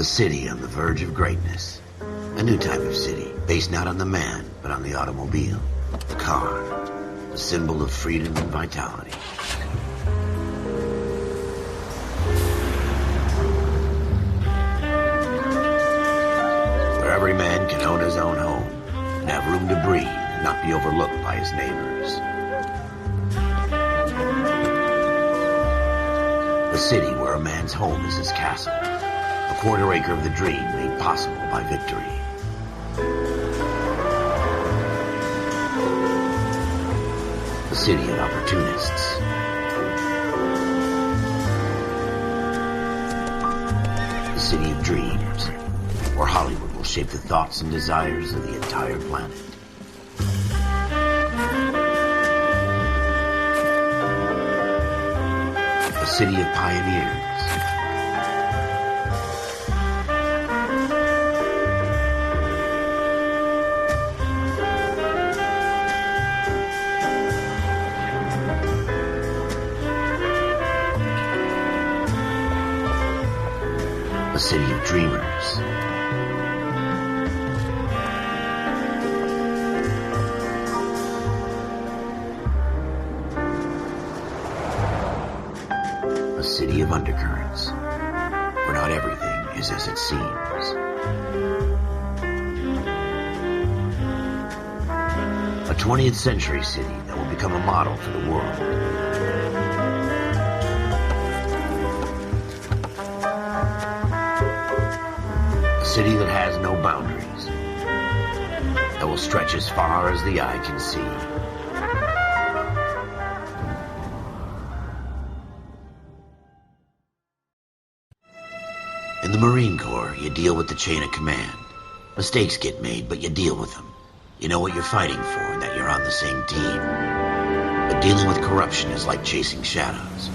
A city on the verge of greatness. A new type of city, based not on the man, but on the automobile. The car. The symbol of freedom and vitality. Where every man can own his own home, and have room to breathe, and not be overlooked by his neighbors. A city where a man's home is his castle. A quarter acre of the dream made possible by victory. A city of opportunists. A city of dreams, where Hollywood will shape the thoughts and desires of the entire planet. A city of pioneers. A city of dreamers. A city of undercurrents, where not everything is as it seems. A 20th century city that will become a model for the world. A city that has no boundaries, that will stretch as far as the eye can see. In the Marine Corps, you deal with the chain of command. Mistakes get made, but you deal with them. You know what you're fighting for and that you're on the same team. But dealing with corruption is like chasing shadows.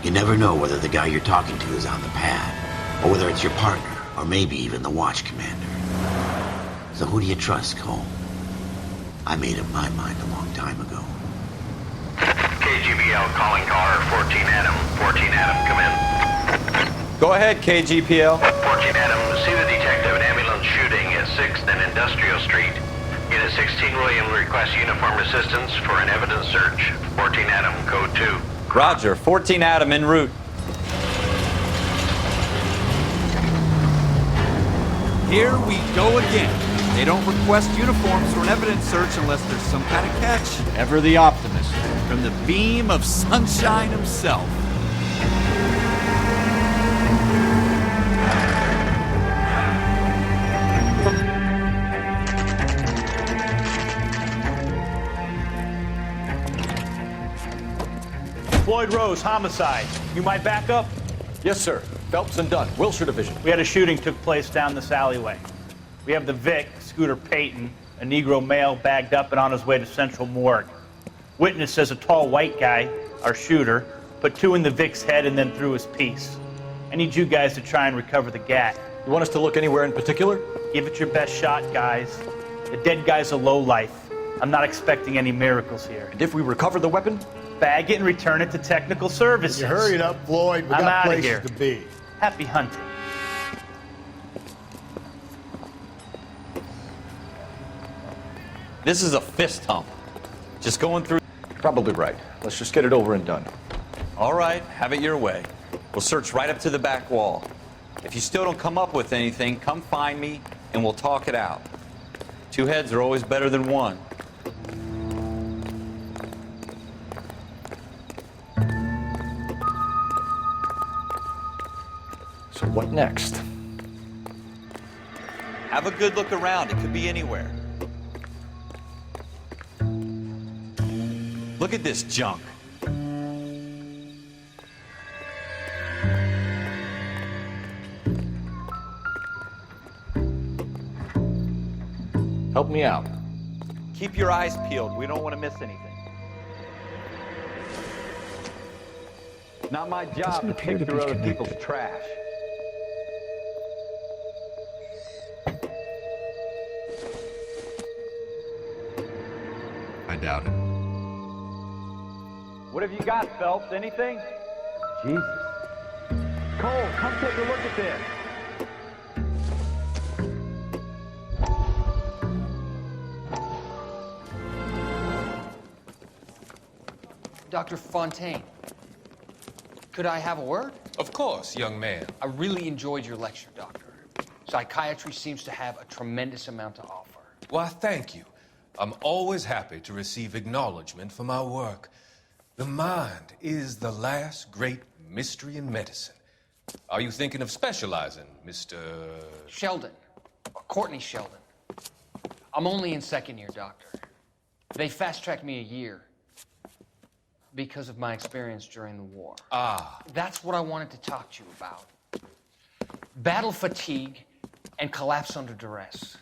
You never know whether the guy you're talking to is on the pad, or whether it's your partner, or maybe even the watch commander. So who do you trust, Cole? I made up my mind a long time ago. KGBL calling caller 14 Adam. 14 Adam, come in. Go ahead, KGPL. 14 Adam, see the detective, an ambulance shooting at 6th and Industrial Street. Unit 16 William requests uniformed assistance for an evidence search. 14 Adam, code 2. Roger, 14 Adam en route. Here we go again. They don't request uniforms for an evidence search unless there's some kind of catch. Ever the optimist. From the beam of sunshine himself. Floyd Rose, homicide. You might back up? Yes, sir. Phelps and Dunn, Wilshire Division. We had a shooting took place down this alleyway. We have the Vic, Scooter Payton, a Negro male bagged up and on his way to Central Morgue. Witness says a tall white guy, our shooter, put 2 in the Vic's head and then threw his piece. I need you guys to try and recover the gat. You want us to look anywhere in particular? Give it your best shot, guys. The dead guy's a lowlife. I'm not expecting any miracles here. And if we recover the weapon? Bag it and return it to technical services. You hurry it up, Floyd. We I'm got outta places here. to be. Happy hunting. This is a fist hump. Just going through. Probably right. Let's just get it over and done. All right, have it your way. We'll search right up to the back wall. If you still don't come up with anything, come find me and we'll talk it out. 2 heads are always better than 1. So what next? Have a good look around. It could be anywhere. Look at this junk. Help me out. Keep your eyes peeled. We don't want to miss anything. Not my job to pick through other people's trash. I doubt it. What have you got, Phelps? Anything? Jesus. Cole, come take a look at this. Dr. Fontaine, could I have a word? Of course, young man. I really enjoyed your lecture, Doctor. Psychiatry seems to have a tremendous amount to offer. Why, thank you. I'm always happy to receive acknowledgement for my work. The mind is the last great mystery in medicine. Are you thinking of specializing, Mr. Sheldon, or Courtney Sheldon. I'm only in second year, Doctor. They fast-tracked me a year because of my experience during the war. Ah. That's what I wanted to talk to you about. Battle fatigue and collapse under duress.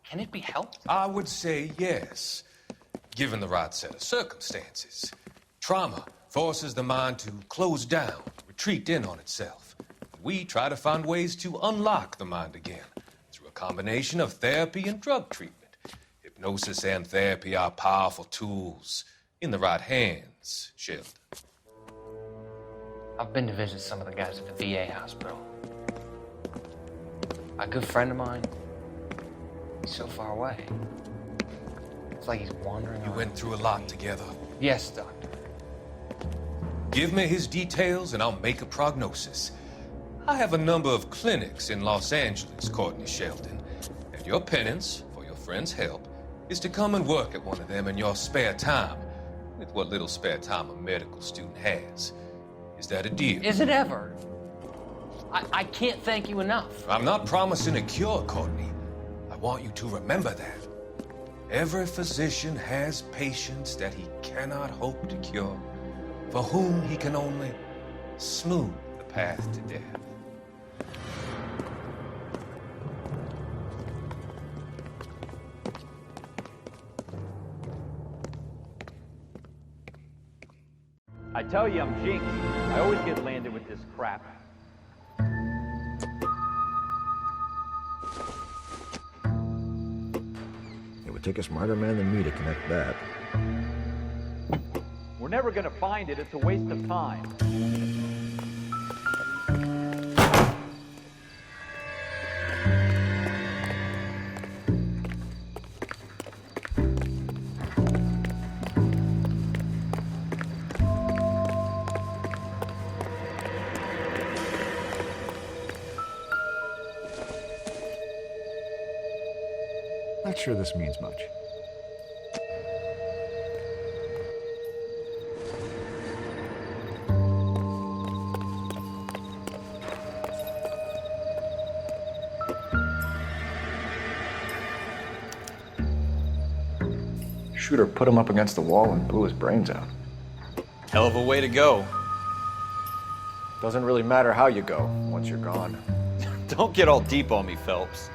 Can it be helped? I would say yes, given the right set of circumstances. Trauma forces the mind to close down, retreat in on itself. We try to find ways to unlock the mind again through a combination of therapy and drug treatment. Hypnosis and therapy are powerful tools in the right hands, Sheldon. I've been to visit some of the guys at the VA hospital. A good friend of mine, he's so far away. It's like he's wandering You around. went through a lot together. Yes, Doctor. Give me his details and I'll make a prognosis. I have a number of clinics in Los Angeles, Courtney Sheldon, and your penance, for your friend's help, is to come and work at one of them in your spare time, with what little spare time a medical student has. Is that a deal? Is it ever? I can't thank you enough. I'm not promising a cure, Courtney. I want you to remember that. Every physician has patients that he cannot hope to cure, for whom he can only smooth the path to death. I tell you, I'm jinxed. I always get landed with this crap. It would take a smarter man than me to connect that. We're never gonna find it. It's a waste of time. Not sure this means much. Shooter put him up against the wall and blew his brains out. Hell of a way to go. Doesn't really matter how you go once you're gone. Don't get all deep on me, Phelps.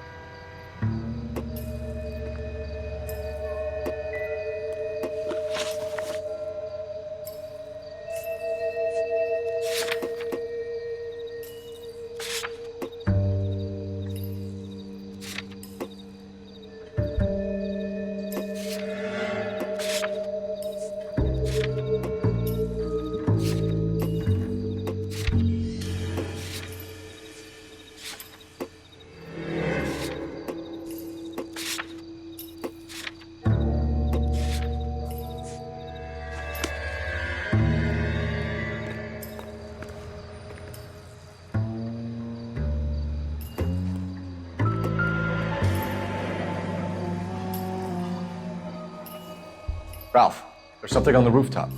Ralph, there's something on the rooftop.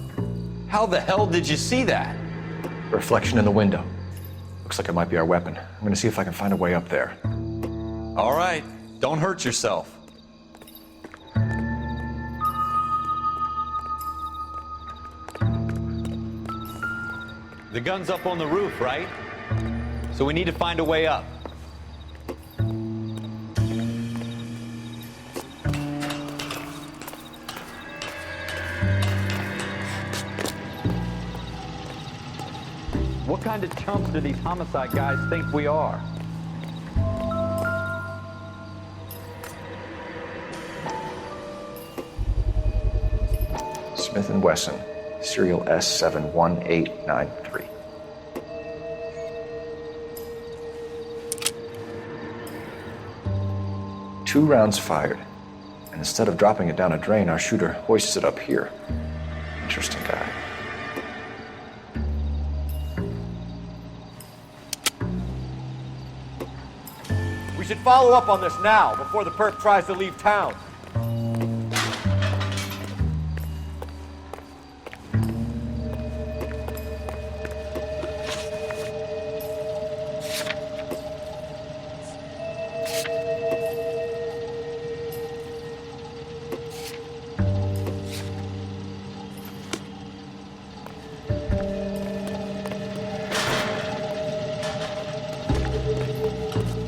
How the hell did you see that? Reflection in the window. Looks like it might be our weapon. I'm gonna see if I can find a way up there. All right, don't hurt yourself. The gun's up on the roof, right? So we need to find a way up. What kind of chumps do these homicide guys think we are? Smith & Wesson, serial S71893. Two rounds fired, and instead of dropping it down a drain, our shooter hoists it up here. Interesting guy. We should follow up on this now, before the perp tries to leave town.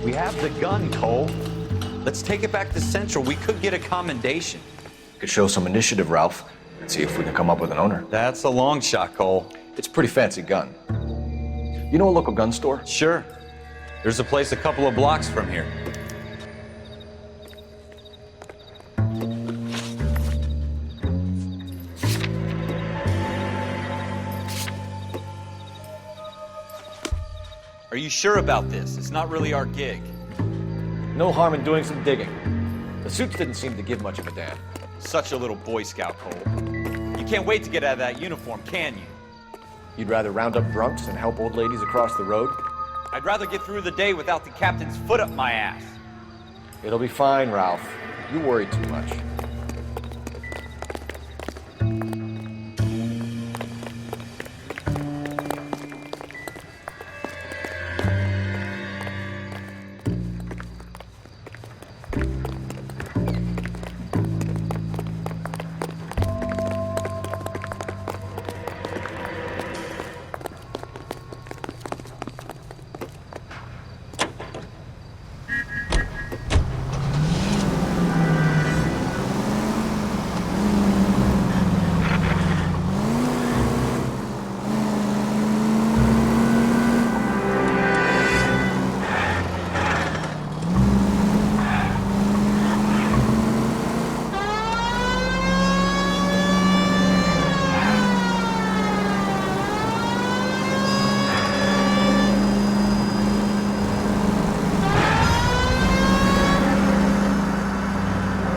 We have the gun, Cole. Let's take it back to Central. We could get a commendation. Could show some initiative, Ralph, and see if we can come up with an owner. That's a long shot, Cole. It's a pretty fancy gun. You know a local gun store? Sure. There's a place a couple of blocks from here. Are you sure about this? It's not really our gig. No harm in doing some digging. The suits didn't seem to give much of a damn. Such a little Boy Scout, Cole. You can't wait to get out of that uniform, can you? You'd rather round up drunks than help old ladies across the road? I'd rather get through the day without the captain's foot up my ass. It'll be fine, Ralph. You worry too much.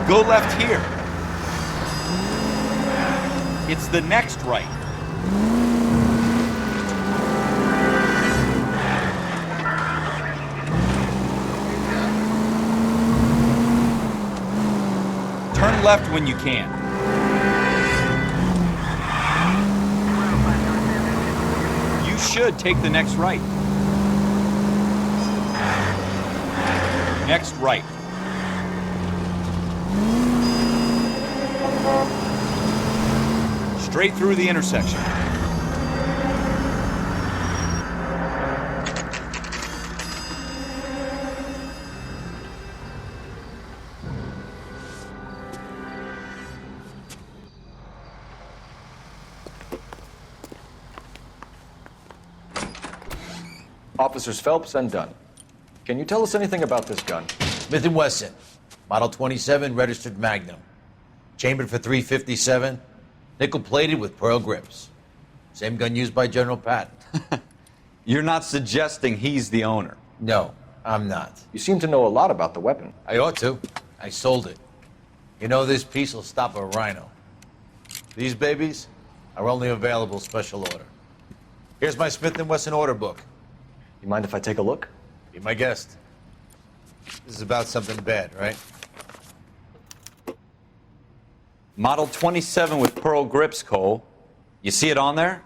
Go left here. It's the next right. Turn left when you can. You should take the next right. Next right. Straight through the intersection. Officers Phelps and Dunn. Can you tell us anything about this gun? Smith & Wesson, Model 27, registered Magnum. Chambered for .357, nickel-plated with pearl grips. Same gun used by General Patton. You're not suggesting he's the owner? No, I'm not. You seem to know a lot about the weapon. I ought to. I sold it. You know, this piece will stop a rhino. These babies are only available special order. Here's my Smith & Wesson order book. You mind if I take a look? Be my guest. This is about something bad, right? Model 27 with pearl grips, Cole. You see it on there?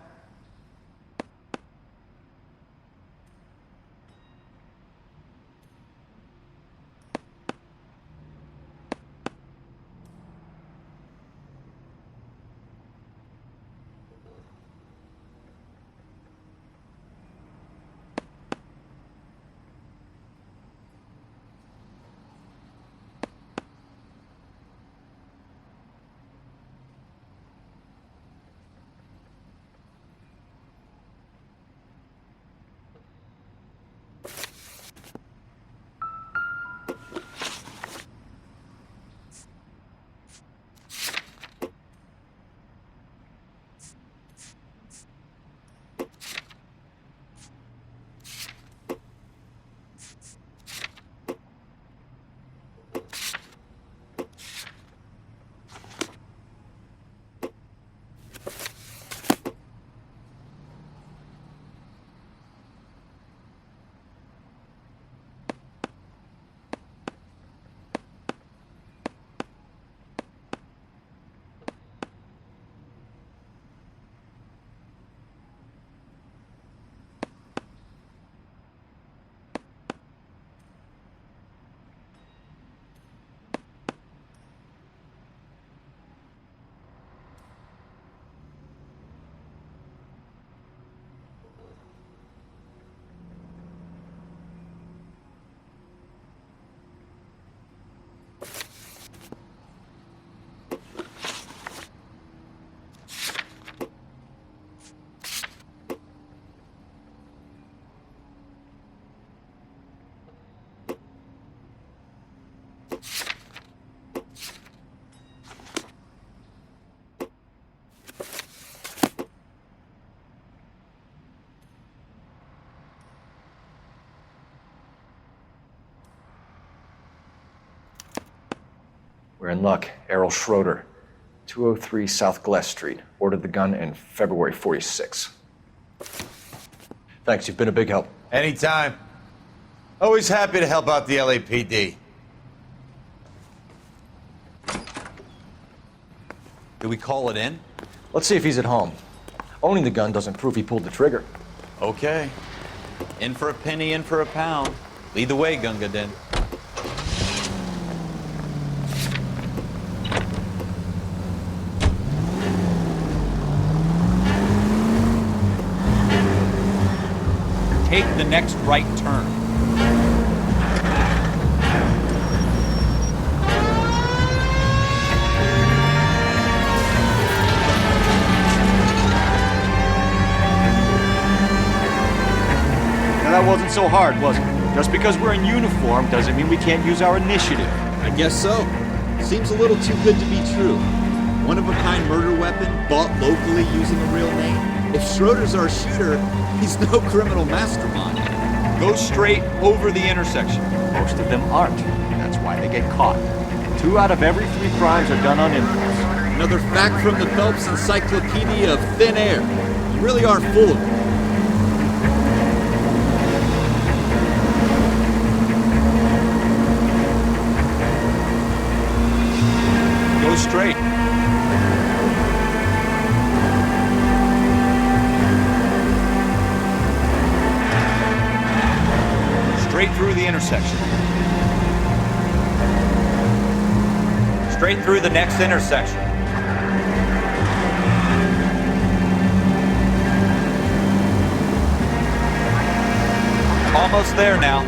We're in luck. Errol Schroeder, 203 South Glass Street. Ordered the gun in February 46. Thanks, you've been a big help. Anytime. Always happy to help out the LAPD. Do we call it in? Let's see if he's at home. Owning the gun doesn't prove he pulled the trigger. Okay. In for a penny, in for a pound. Lead the way, Gunga Din. Take the next right turn. Now that wasn't so hard, was it? Just because we're in uniform doesn't mean we can't use our initiative. I guess so. Seems a little too good to be true. One-of-a-kind murder weapon bought locally using a real name. If Schroeder's our shooter, he's no criminal mastermind. Go straight over the intersection. Most of them aren't. That's why they get caught. 2 out of every 3 crimes are done on impulse. Another fact from the Phelps Encyclopedia of Thin Air. You really are full of it. Go straight. Straight through the intersection. Straight through the next intersection. Almost there now.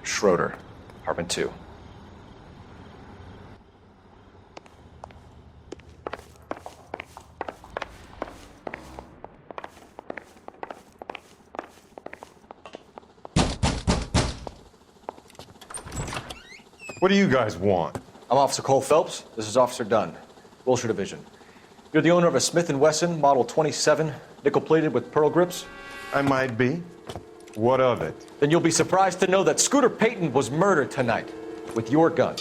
Schroeder, apartment 2. What do you guys want? I'm Officer Cole Phelps. This is Officer Dunn, Wilshire Division. You're the owner of a Smith & Wesson Model 27, nickel-plated with pearl grips? I might be. What of it? Then you'll be surprised to know that Scooter Payton was murdered tonight with your gun.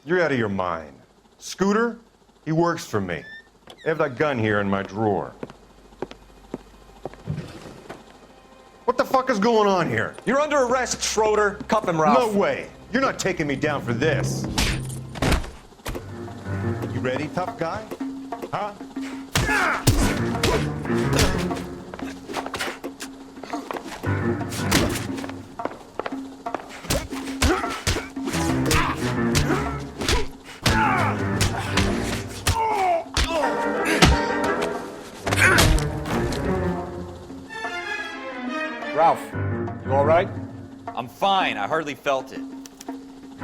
You're out of your mind. Scooter? He works for me. I have that gun here in my drawer. What the fuck is going on here? You're under arrest, Schroeder. Cuff him, Ralph. No way. You're not taking me down for this. You ready, tough guy? Huh? Ralph, you all right? I'm fine. I hardly felt it.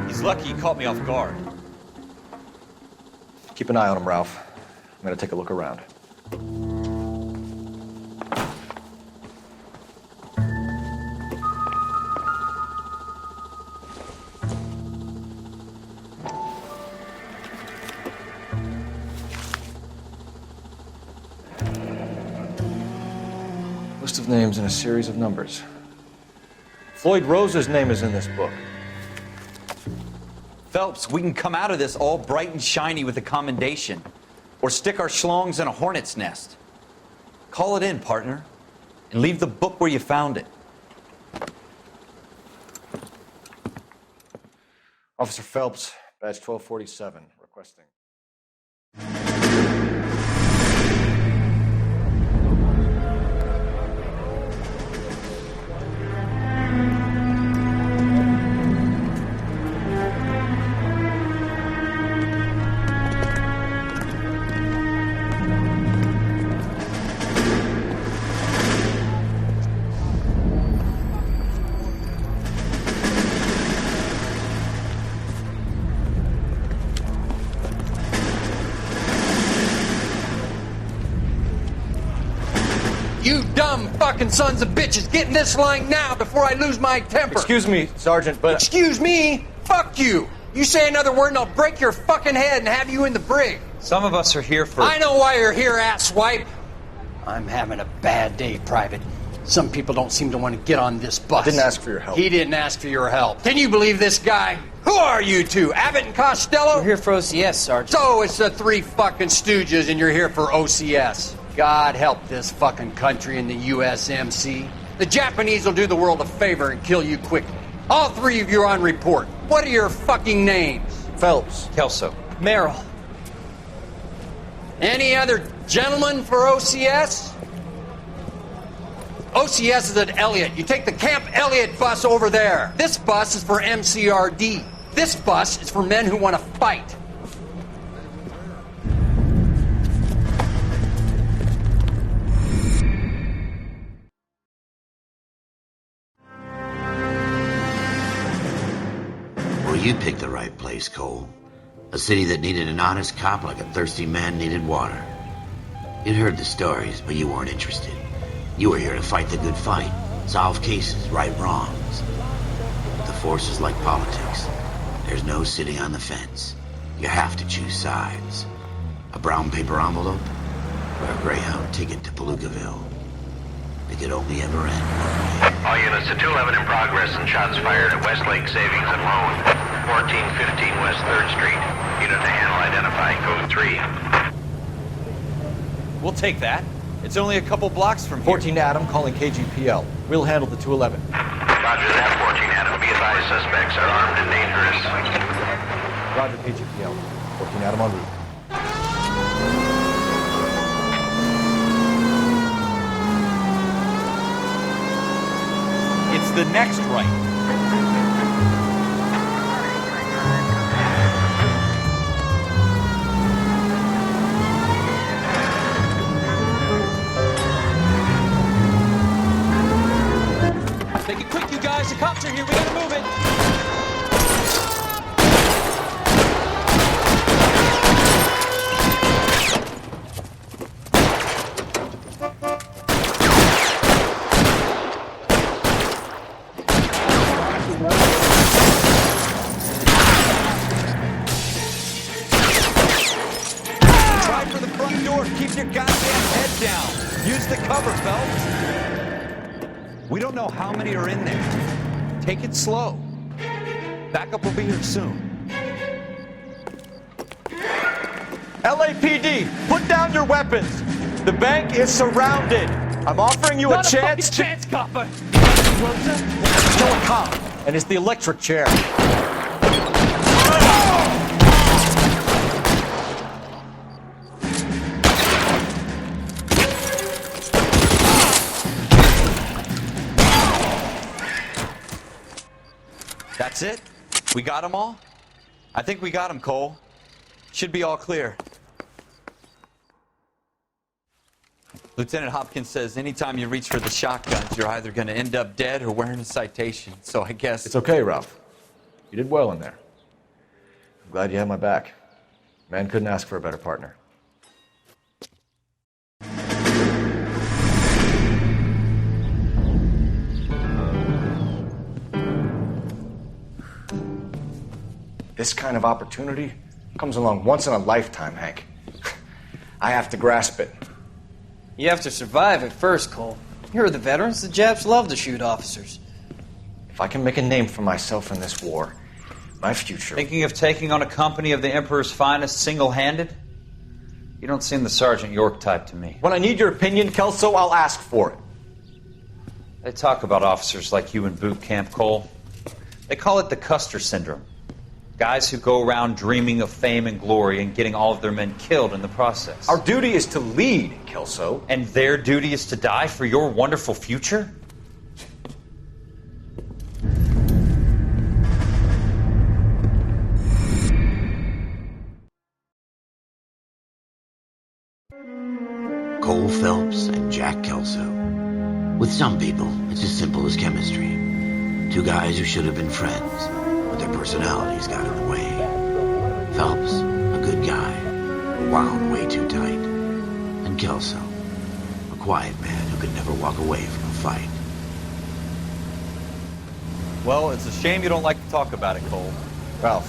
He's lucky he caught me off guard. Keep an eye on him, Ralph. I'm gonna take a look around. List of names and a series of numbers. Floyd Rose's name is in this book. Phelps, we can come out of this all bright and shiny with a commendation. Or stick our schlongs in a hornet's nest. Call it in, partner. And leave the book where you found it. Officer Phelps, badge 1247, requesting. dumb fucking sons of bitches. Get in this line now before I lose my temper. Excuse me, Sergeant, but... Excuse me? Fuck you. You say another word and I'll break your fucking head and have you in the brig. Some of us are here for... I know why you're here, asswipe. I'm having a bad day, Private. Some people don't seem to want to get on this bus. I didn't ask for your help. He didn't ask for your help. Can you believe this guy? Who are you two? Abbott and Costello? We're here for OCS, Sergeant. So it's the three fucking stooges and you're here for OCS. God help this fucking country and the USMC. The Japanese will do the world a favor and kill you quickly. All three of you are on report. What are your fucking names? Phelps. Kelso. Merrill. Any other gentlemen for OCS? OCS is at Elliott. You take the Camp Elliott bus over there. This bus is for MCRD. This bus is for men who want to fight. Well, you picked the right place, Cole. A city that needed an honest cop like a thirsty man needed water. You'd heard the stories, but you weren't interested. You were here to fight the good fight, solve cases, right wrongs. The force is like politics. There's no sitting on the fence. You have to choose sides. A brown paper envelope or a Greyhound ticket to Palookaville. It could only ever end one way. All units to 211 in progress and shots fired at Westlake Savings and Loan, 1415 West 3rd Street. Unit to handle identify code 3. We'll take that. It's only a couple blocks from here. 14 Adam calling KGPL. We'll handle the 211. Roger that, 14 Adam. Be advised, suspects are armed and dangerous. Roger, KGPL. 14 Adam en route. It's the next right. Take it quick, you guys. The cops are here. We gotta move it. Try for the front door. Keep your goddamn head down. Use the cover, Phelps. We don't know how many are in there. Take it slow. Backup will be here soon. LAPD, put down your weapons. The bank is surrounded. I'm offering you a chance to... chance, copper. Still a cop, and it's the electric chair. That's it? We got them all? I think we got them, Cole. Should be all clear. Lieutenant Hopkins says anytime you reach for the shotguns, you're either going to end up dead or wearing a citation. So I guess... It's okay, Ralph. You did well in there. I'm glad you had my back. Man couldn't ask for a better partner. This kind of opportunity comes along once in a lifetime, Hank. I have to grasp it. You have to survive at first, Cole. You're the veterans. The Japs love to shoot officers. If I can make a name for myself in this war, my future... Thinking of taking on a company of the Emperor's finest single-handed? You don't seem the Sergeant York type to me. When I need your opinion, Kelso, I'll ask for it. They talk about officers like you in boot camp, Cole. They call it the Custer Syndrome. Guys who go around dreaming of fame and glory and getting all of their men killed in the process. Our duty is to lead, Kelso. And their duty is to die for your wonderful future? Cole Phelps and Jack Kelso. With some people, it's as simple as chemistry. Two guys who should have been friends, but their personalities got in the way. Phelps, a good guy, wound way too tight. And Kelso, a quiet man who could never walk away from a fight. Well, it's a shame you don't like to talk about it, Cole. Ralph,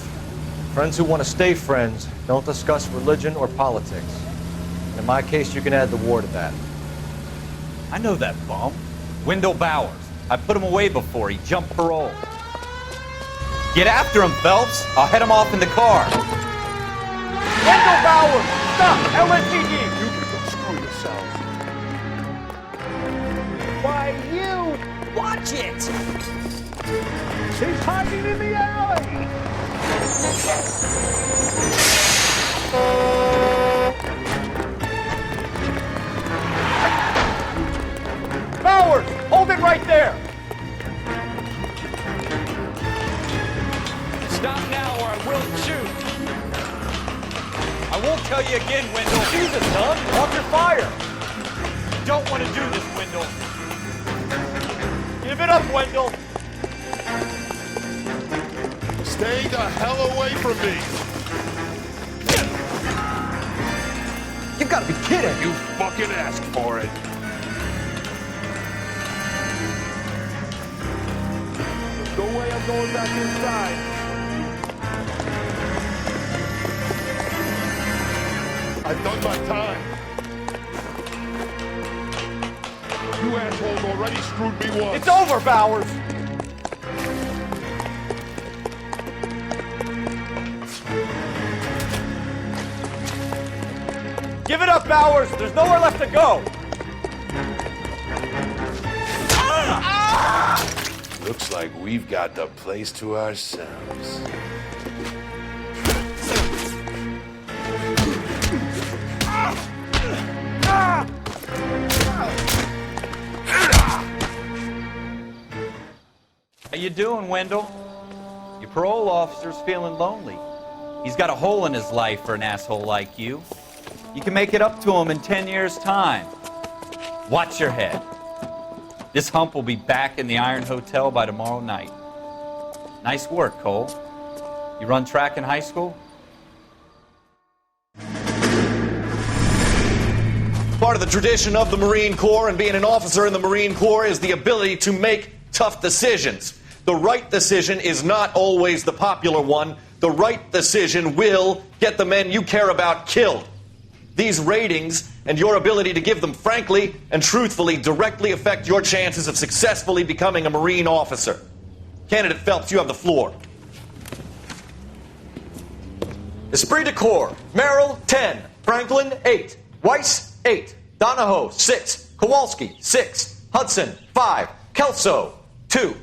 friends who want to stay friends don't discuss religion or politics. In my case, you can add the war to that. I know that bum. Wendell Bowers. I put him away before he jumped parole. Get after him, Phelps. I'll head him off in the car. Wendell Bowers! Stop! LAPD! You can go screw yourself. Why, you! Watch it! He's hiding in the alley! Bowers! Hold it right there! Stop now or I will shoot. I won't tell you again, Wendell. Jesus, son! Off your fire! You don't want to do this, Wendell. Give it up, Wendell! Stay the hell away from me! You've got to be kidding! You fucking asked for it! No way I'm going back inside. I've done my time. You assholes already screwed me once. It's over, Bowers! Give it up, Bowers! There's nowhere left to go! Looks like we've got the place to ourselves. How you doing, Wendell? Your parole officer's feeling lonely. He's got a hole in his life for an asshole like you. You can make it up to him in 10 years' time. Watch your head. This hump will be back in the Iron Hotel by tomorrow night. Nice work, Cole. You run track in high school? Part of the tradition of the Marine Corps and being an officer in the Marine Corps is the ability to make tough decisions. The right decision is not always the popular one. The right decision will get the men you care about killed. These ratings and your ability to give them frankly and truthfully directly affect your chances of successfully becoming a Marine officer. Candidate Phelps, you have the floor. Esprit de Corps, Merrill, 10. Franklin, 8. Weiss, 8. Donahoe, 6. Kowalski, 6. Hudson, 5. Kelso, 2.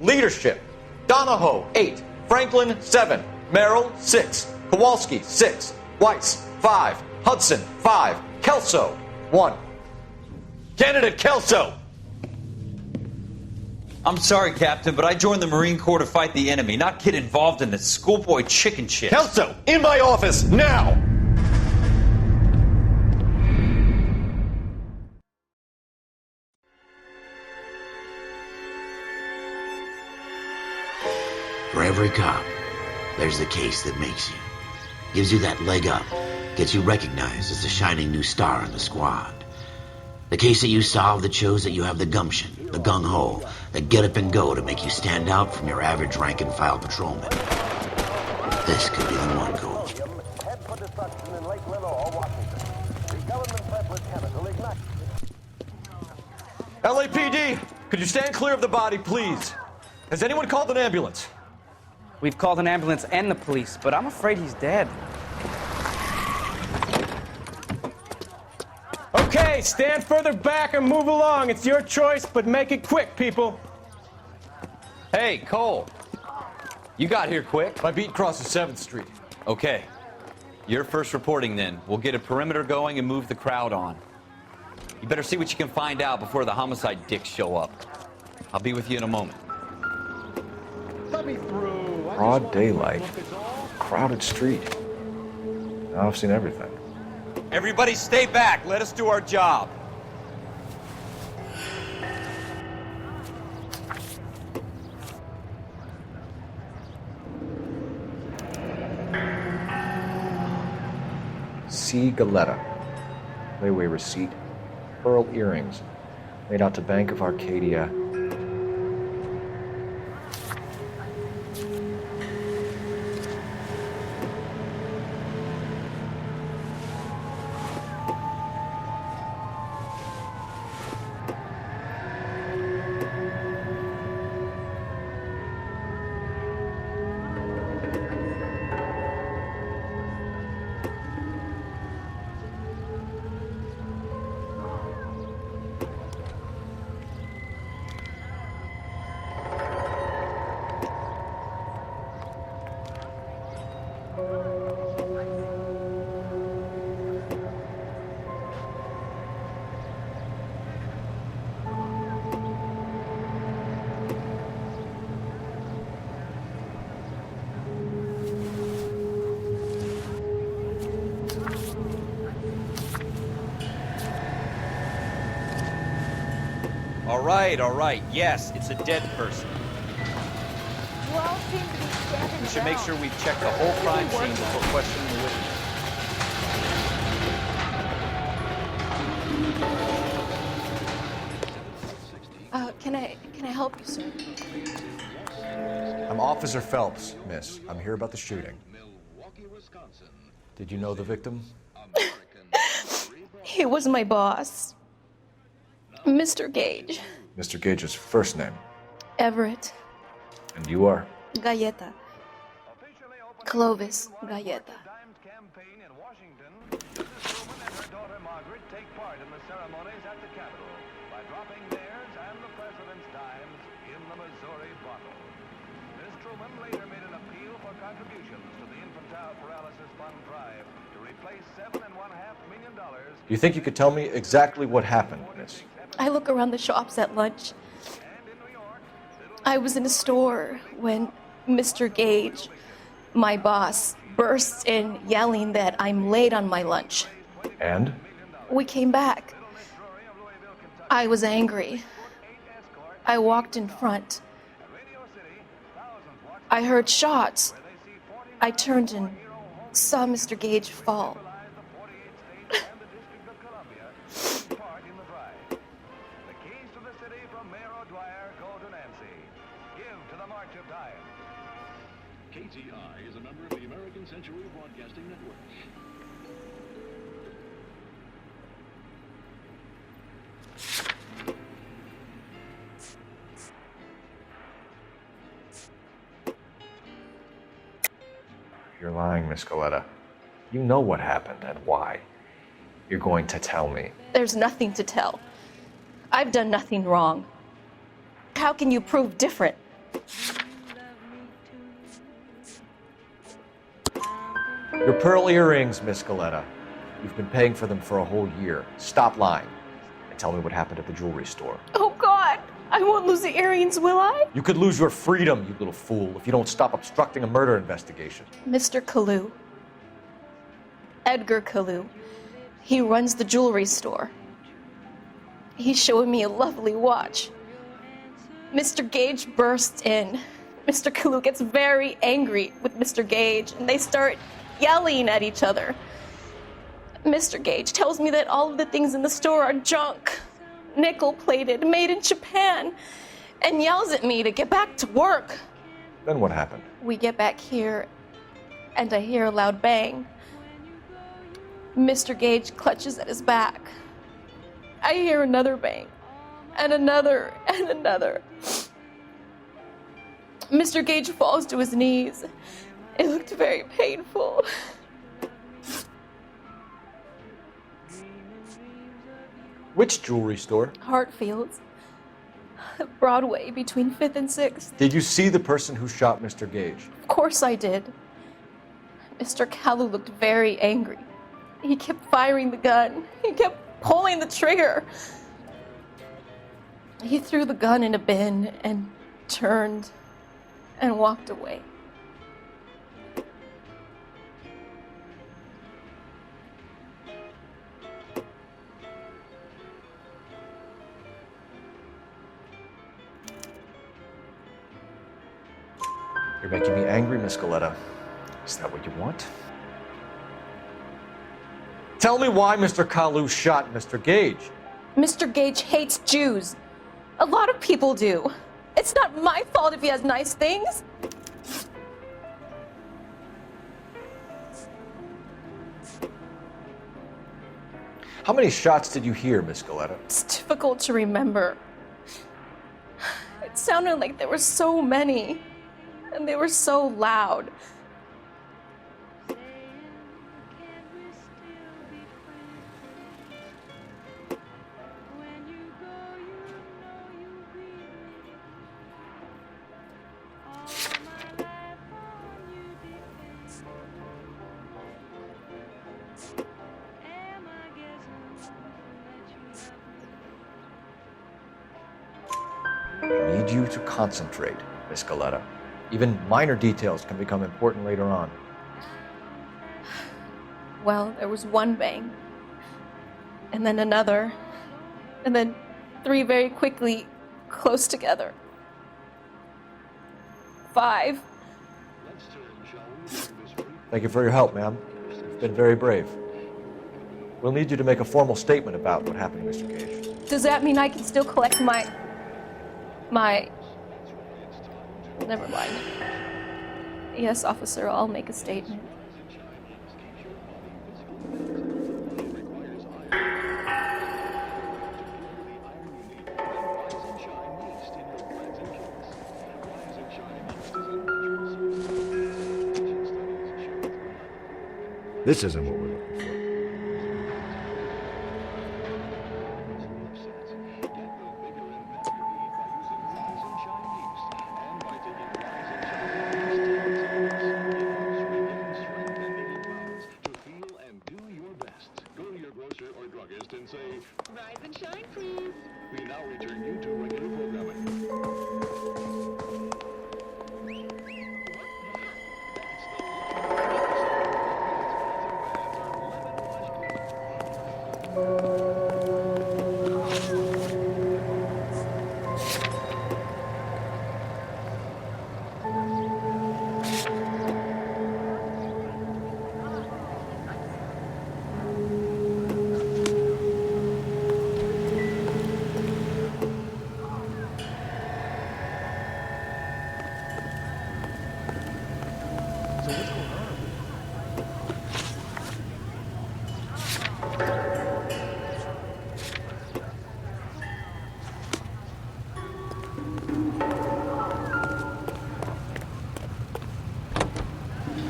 Leadership, Donahoe, 8. Franklin, 7. Merrill, 6. Kowalski, 6. Weiss, 5. Hudson, 5. Kelso, 1. Candidate Kelso! I'm sorry, Captain, but I joined the Marine Corps to fight the enemy, not get involved in this schoolboy chicken shit. Kelso, in my office, now! For every cop, there's the case that makes you. Gives you that leg up. Gets you recognized as the shining new star in the squad. The case that you solve that shows that you have the gumption, the gung-ho, the get up and go to make you stand out from your average rank-and-file patrolman. This could be the one, Cole. LAPD, could you stand clear of the body, please? Has anyone called an ambulance? We've called an ambulance and the police, but I'm afraid he's dead. Okay, stand further back and move along. It's your choice, but make it quick, people. Hey, Cole. You got here quick. My beat crosses 7th Street. Okay. You're first reporting then. We'll get a perimeter going and move the crowd on. You better see what you can find out before the homicide dicks show up. I'll be with you in a moment. Let me through. Broad daylight. Crowded street. Now I've seen everything. Everybody stay back. Let us do our job. C. Galetta. Layaway receipt. Pearl earrings. Made out to Bank of Arcadia. All right. Yes, it's a dead person. You all seem to be standing We should make sure we've checked the whole crime scene before questioning the witness. Can I help you, sir? I'm Officer Phelps, miss. I'm here about the shooting. Did you know the victim? He was my boss, Mr. Gage. Mr. Gage's first name. Everett. And you are? Galleta. Clovis Galleta. Do you think you could tell me exactly what happened, miss? I look around the shops at lunch. I was in a store when Mr. Gage, my boss, bursts in yelling that I'm late on my lunch. And? We came back. I was angry. I walked in front. I heard shots. I turned and saw Mr. Gage fall. KTI is a member of the American Century Broadcasting Network. You're lying, Miss Galleta. You know what happened and why. You're going to tell me. There's nothing to tell. I've done nothing wrong. How can you prove different? Your pearl earrings, Miss Galleta. You've been paying for them for a whole year. Stop lying and tell me what happened at the jewelry store. Oh, God! I won't lose the earrings, will I? You could lose your freedom, you little fool, if you don't stop obstructing a murder investigation. Mr. Kalu. Edgar Kalu. He runs the jewelry store. He's showing me a lovely watch. Mr. Gage bursts in. Mr. Kalu gets very angry with Mr. Gage, and they start yelling at each other. Mr. Gage tells me that all of the things in the store are junk, nickel-plated, made in Japan, and yells at me to get back to work. Then what happened? We get back here, and I hear a loud bang. Mr. Gage clutches at his back. I hear another bang, and another, and another. Mr. Gage falls to his knees. It looked very painful. Which jewelry store? Hartfield's. Broadway, between 5th and 6th. Did you see the person who shot Mr. Gage? Of course I did. Mr. Kalu looked very angry. He kept firing the gun. He kept pulling the trigger. He threw the gun in a bin and turned and walked away. You're making me angry, Miss Galleta. Is that what you want? Tell me why Mr. Kalu shot Mr. Gage. Mr. Gage hates Jews. A lot of people do. It's not my fault if he has nice things. How many shots did you hear, Miss Galetta? It's difficult to remember. It sounded like there were so many, and they were so loud. I need you to concentrate, Miss Galetta. Even minor details can become important later on. Well, there was one bang, and then another, and then three very quickly, close together. 5. Thank you for your help, ma'am. You've been very brave. We'll need you to make a formal statement about what happened to Mr. Gage. Does that mean I can still collect my... Never mind. Yes, officer, I'll make a statement. This isn't what we're looking for.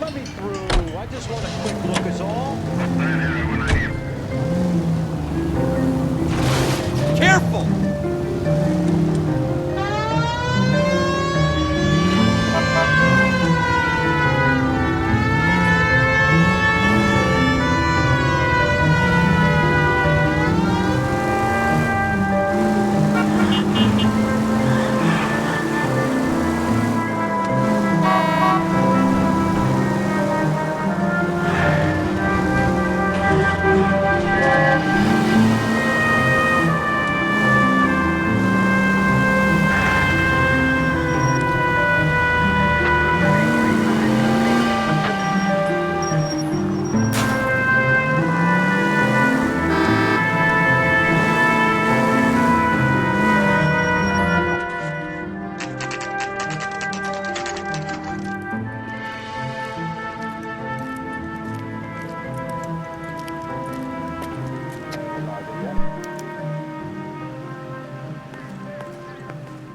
Let me through. I just want a quick look is all. Careful!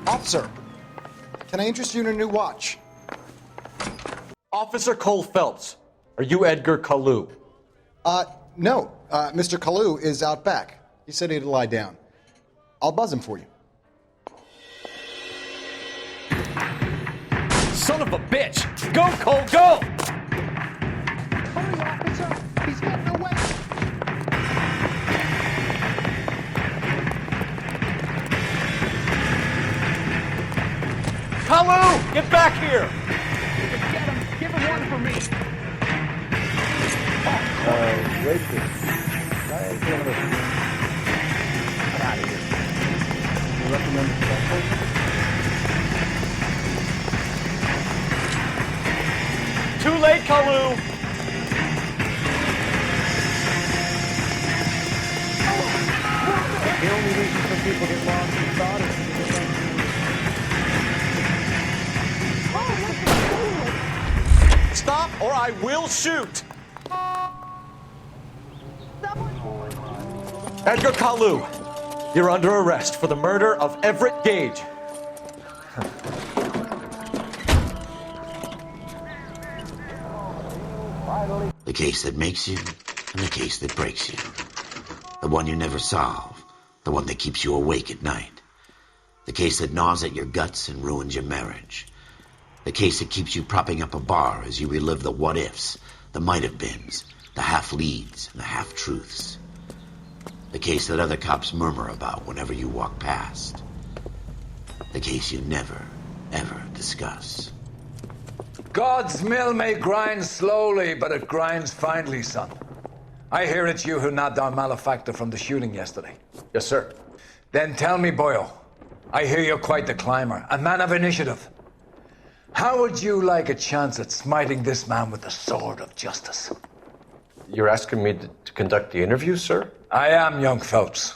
Officer, can I interest you in a new watch? Officer Cole Phelps, are you Edgar Kalu? No. Mr. Kalu is out back. He said he'd lie down. I'll buzz him for you. Son of a bitch! Go, Cole, go! Hurry, officer! He's getting away! Kalu! Get back here! Get him! Give him one for me! Wait for it. Get out of here. You recommend the special? Too late, Kalu! Kill me people get lost in thought. Stop or I will shoot! Edgar Kalu, you're under arrest for the murder of Everett Gage. The case that makes you and the case that breaks you. The one you never solve. The one that keeps you awake at night. The case that gnaws at your guts and ruins your marriage. The case that keeps you propping up a bar as you relive the what-ifs, the might-have-beens, the half-leads, and the half-truths. The case that other cops murmur about whenever you walk past. The case you never, ever discuss. God's mill may grind slowly, but it grinds finely, son. I hear it's you who nabbed our malefactor from the shooting yesterday. Yes, sir. Then tell me, Boyle, I hear you're quite the climber, a man of initiative. How would you like a chance at smiting this man with the sword of justice? You're asking me to conduct the interview, sir? I am, young Phelps.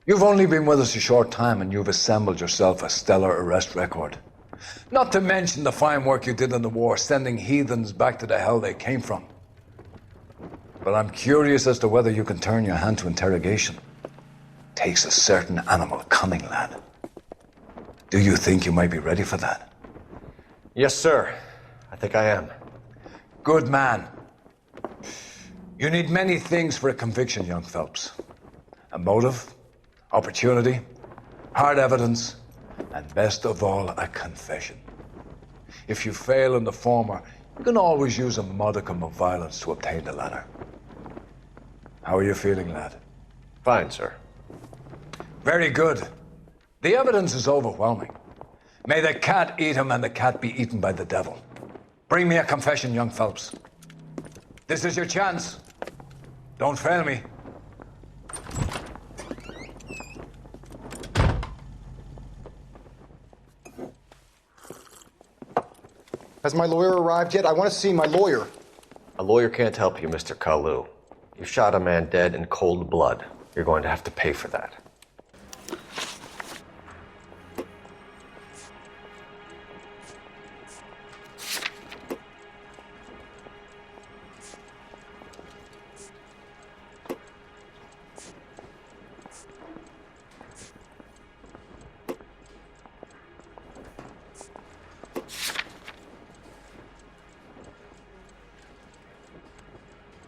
You've only been with us a short time and you've assembled yourself a stellar arrest record. Not to mention the fine work you did in the war, sending heathens back to the hell they came from. But I'm curious as to whether you can turn your hand to interrogation. Takes a certain animal cunning, lad. Do you think you might be ready for that? Yes, sir. I think I am. Good man. You need many things for a conviction, young Phelps. A motive, opportunity, hard evidence, and best of all, a confession. If you fail in the former, you can always use a modicum of violence to obtain the latter. How are you feeling, lad? Fine, sir. Very good. The evidence is overwhelming. May the cat eat him and the cat be eaten by the devil. Bring me a confession, young Phelps. This is your chance. Don't fail me. Has my lawyer arrived yet? I want to see my lawyer. A lawyer can't help you, Mr. Kalu. You shot a man dead in cold blood. You're going to have to pay for that.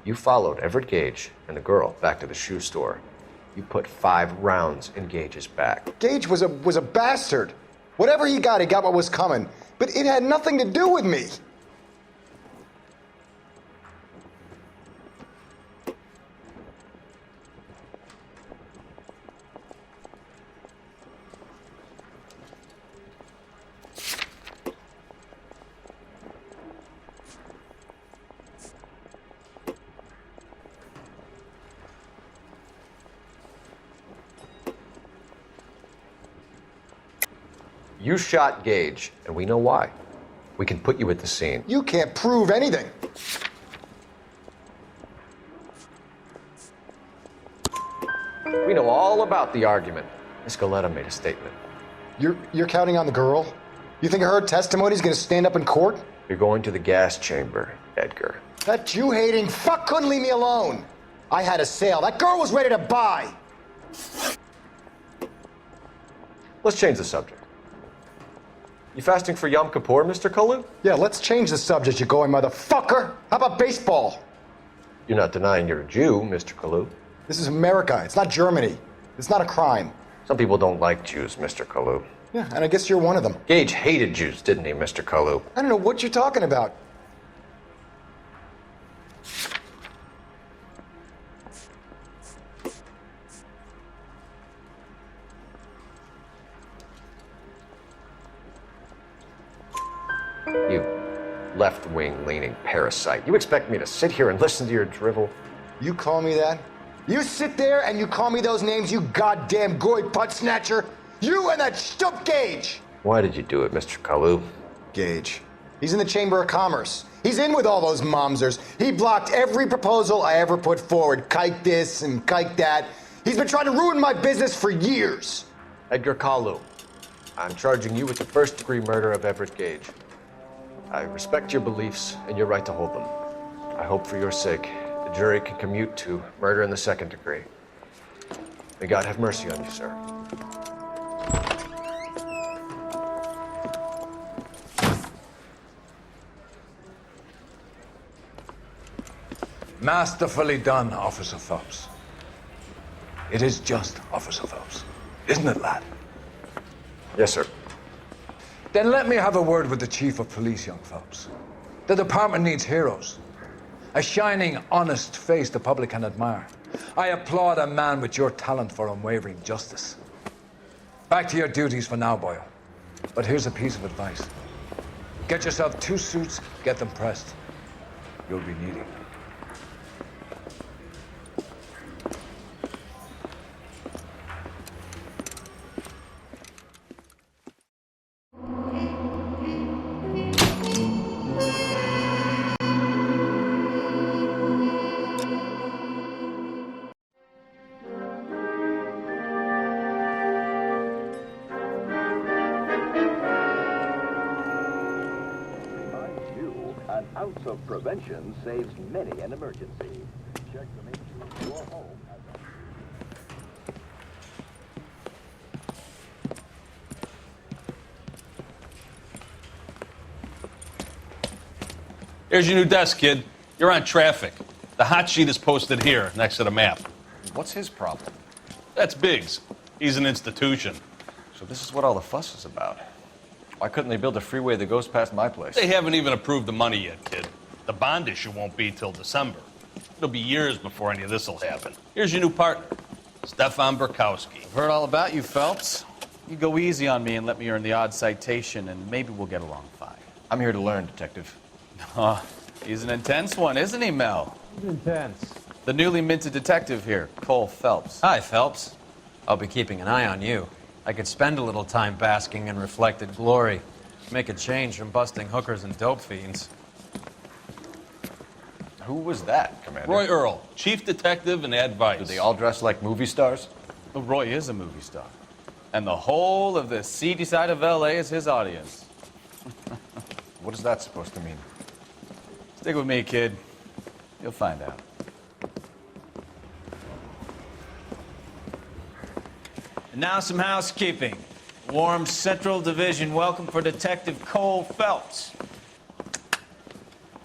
You followed Everett Gage and the girl back to the shoe store. You put 5 rounds in Gage's back. Gage was a bastard. Whatever he got what was coming. But it had nothing to do with me. You shot Gage, and we know why. We can put you at the scene. You can't prove anything. We know all about the argument. Miss Goleta made a statement. You're counting on the girl? You think her testimony's gonna stand up in court? You're going to the gas chamber, Edgar. That Jew-hating fuck couldn't leave me alone. I had a sale. That girl was ready to buy. Let's change the subject. You fasting for Yom Kippur, Mr. Kalu? Yeah, let's change the subject, you going motherfucker. How about baseball? You're not denying you're a Jew, Mr. Kalu. This is America. It's not Germany. It's not a crime. Some people don't like Jews, Mr. Kalu. Yeah, and I guess you're one of them. Gage hated Jews, didn't he, Mr. Kalu? I don't know what you're talking about. You left-wing leaning parasite. You expect me to sit here and listen to your drivel? You call me that? You sit there and you call me those names, you goddamn goy putt snatcher? You and that stup Gage! Why did you do it, Mr. Kalu? Gage. He's in the Chamber of Commerce. He's in with all those momsers. He blocked every proposal I ever put forward. Kike this and kike that. He's been trying to ruin my business for years. Edgar Kalu, I'm charging you with the first-degree murder of Everett Gage. I respect your beliefs and your right to hold them. I hope for your sake the jury can commute to murder in the second degree. May God have mercy on you, sir. Masterfully done, Officer Phelps. It is just, Officer Phelps. Isn't it, lad? Yes, sir. Then let me have a word with the Chief of Police, young Phelps. The department needs heroes. A shining, honest face the public can admire. I applaud a man with your talent for unwavering justice. Back to your duties for now, Boyle. But here's a piece of advice. Get yourself 2 suits, get them pressed. You'll be needing them. An ounce of prevention saves many an emergency. Check to make sure your home has Here's your new desk, kid. You're on traffic. The hot sheet is posted here, next to the map. What's his problem? That's Biggs. He's an institution. So this is what all the fuss is about. Why couldn't they build a freeway that goes past my place? They haven't even approved the money yet, kid. The bond issue won't be till December. It'll be years before any of this will happen. Here's your new partner, Stefan Burkowski. I've heard all about you, Phelps. You go easy on me and let me earn the odd citation, and maybe we'll get along fine. I'm here to learn, Detective. He's an intense one, isn't he, Mel? He's intense. The newly minted detective here, Cole Phelps. Hi, Phelps. I'll be keeping an eye on you. I could spend a little time basking in reflected glory. Make a change from busting hookers and dope fiends. Who was that, Commander? Roy Earl, chief detective and advice. Do they all dress like movie stars? Well, Roy is a movie star. And the whole of the seedy side of L.A. is his audience. What is that supposed to mean? Stick with me, kid. You'll find out. And now some housekeeping. Warm Central Division welcome for Detective Cole Phelps.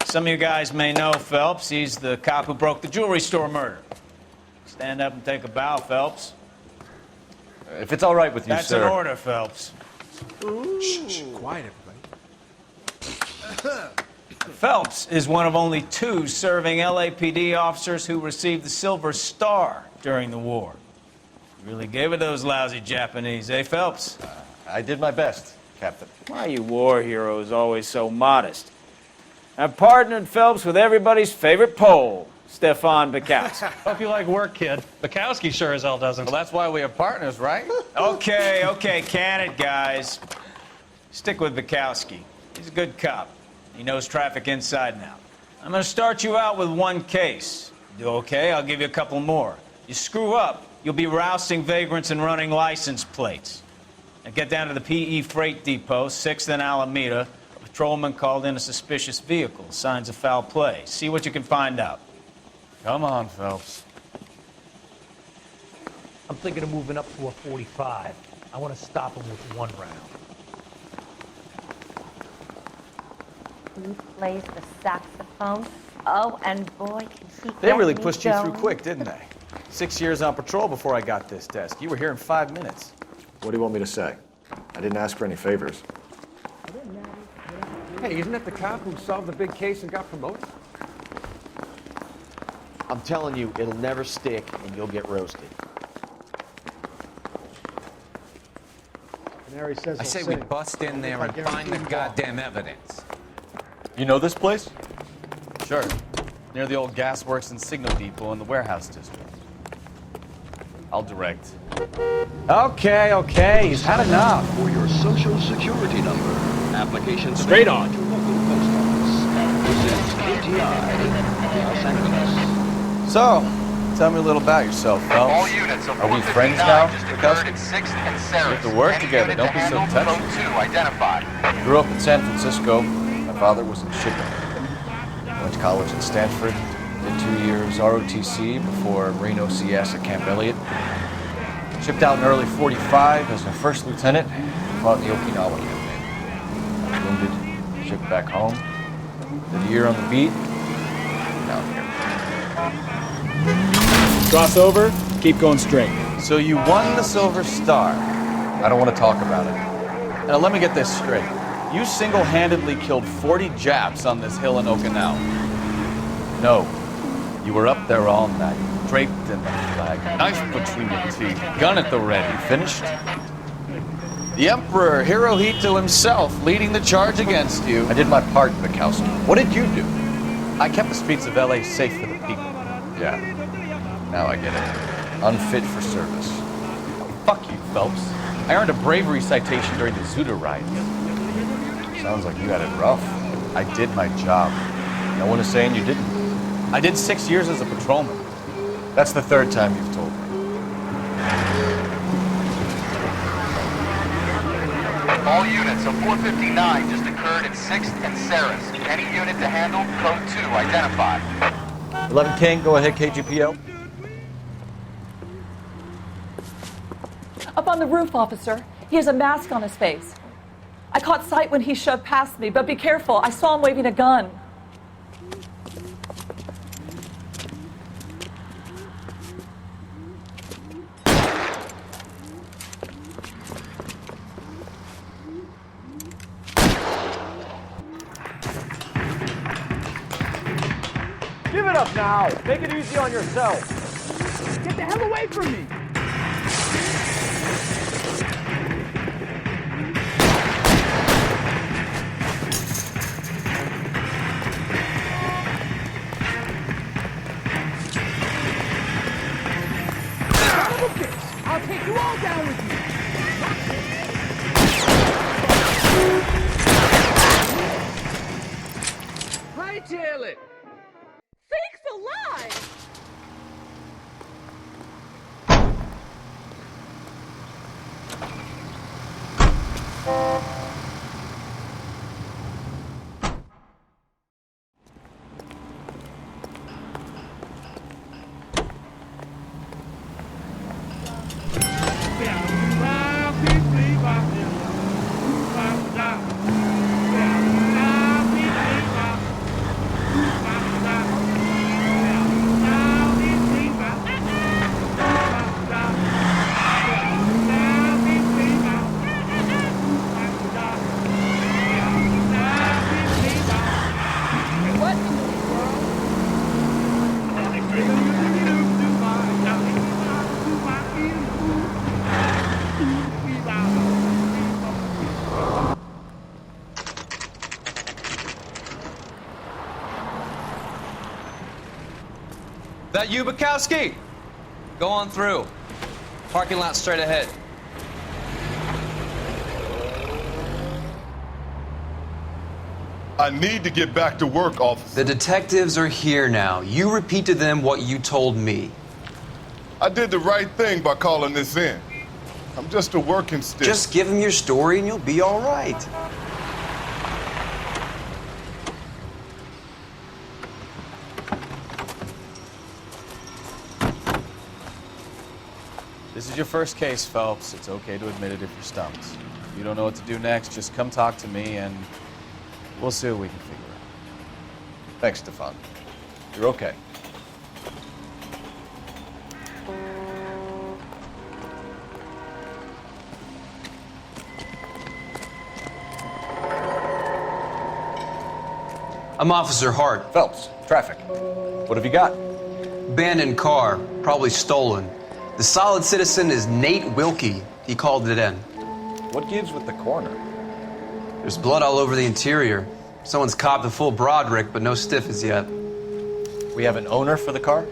Some of you guys may know Phelps. He's the cop who broke the jewelry store murder. Stand up and take a bow, Phelps. If it's all right with you, That's sir. That's an order, Phelps. Shh, quiet, everybody. Phelps is one of only 2 serving LAPD officers who received the Silver Star during the war. Really gave it those lousy Japanese, eh, Phelps? I did my best, Captain. Why are you war heroes always so modest? I've partnered Phelps with everybody's favorite Pole, Stefan Bukowski. Hope you like work, kid. Bukowski sure as hell doesn't. Well, that's why we have partners, right? Okay, can it, guys. Stick with Bukowski. He's a good cop. He knows traffic inside and out. I'm going to start you out with 1 case. You do okay, I'll give you a couple more. You screw up, you'll be rousting vagrants and running license plates. Now get down to the PE Freight Depot, 6th and Alameda. A patrolman called in a suspicious vehicle. Signs of foul play. See what you can find out. Come on, Phelps. I'm thinking of moving up to a 45. I want to stop him with 1 round. He plays the saxophone. Oh, and boy, can he They get really me pushed you through going. quick, didn't they? 6 years on patrol before I got this desk. You were here in 5 minutes. What do you want me to say? I didn't ask for any favors. Hey, isn't that the cop who solved the big case and got promoted? I'm telling you, it'll never stick and you'll get roasted. Canary says I say we bust in there and find the goddamn evidence. You know this place? Sure. Near the old gasworks and signal depot in the warehouse district. I'll direct. Okay, he's had enough. For your social security number. Application Straight on. to local post office. Presents KTI, Los Angeles. So, Tell me a little about yourself, Phelps. All units of Are we 459 friends now? just occurred at 6th and Sarah. We have to work together. Don't be so touchy. Code 2 identified. I grew up in San Francisco. My father was in shipping. Went to college at Stanford. Did 2 years ROTC before Marine OCS at Camp Elliott. Shipped out in early 45 as a first lieutenant. Fought in the Okinawa campaign. I was wounded. Shipped back home. Did a year on the beat. Now I'm here. Cross over, keep going straight. So you won the Silver Star. I don't want to talk about it. Now let me get this straight. You single-handedly killed 40 Japs on this hill in Okinawa. No. You were up there all night, draped in the flag, knife between your teeth, gun at the ready. Finished? The Emperor Hirohito himself leading the charge against you. I did my part, Bukowski. What did you do? I kept the streets of LA safe for the people. Yeah. Now I get it. Unfit for service. Fuck you, Phelps. I earned a bravery citation during the Zuda riots. Sounds like you had it rough. I did my job. No one is saying you didn't. I did 6 years as a patrolman. That's the third time you've told me. All units of 459 just occurred at 6th and Sarah's. Any unit to handle, code 2 identified. 11 King, go ahead, KGPO. Up on the roof, officer. He has a mask on his face. I caught sight when he shoved past me, but be careful. I saw him waving a gun. Give it up now. Take it easy on yourself. Get the hell away from me. I'll take you all down with you. Hightail it. Sakes alive! That you, Bukowski? Go on through. Parking lot straight ahead. I need to get back to work, officer. The detectives are here now. You repeat to them what you told me. I did the right thing by calling this in. I'm just a working stick. Just give them your story and you'll be all right. This is your first case, Phelps. It's okay to admit it if you're stumped. If you don't know what to do next, just come talk to me and we'll see what we can figure out. Thanks, Stefan. You're okay. I'm Officer Hart. Phelps, traffic. What have you got? Abandoned car, probably stolen. The solid citizen is Nate Wilkie. He called it in. What gives with the coroner? There's blood all over the interior. Someone's copped a full Broderick, but no stiff as yet. We have an owner for the car?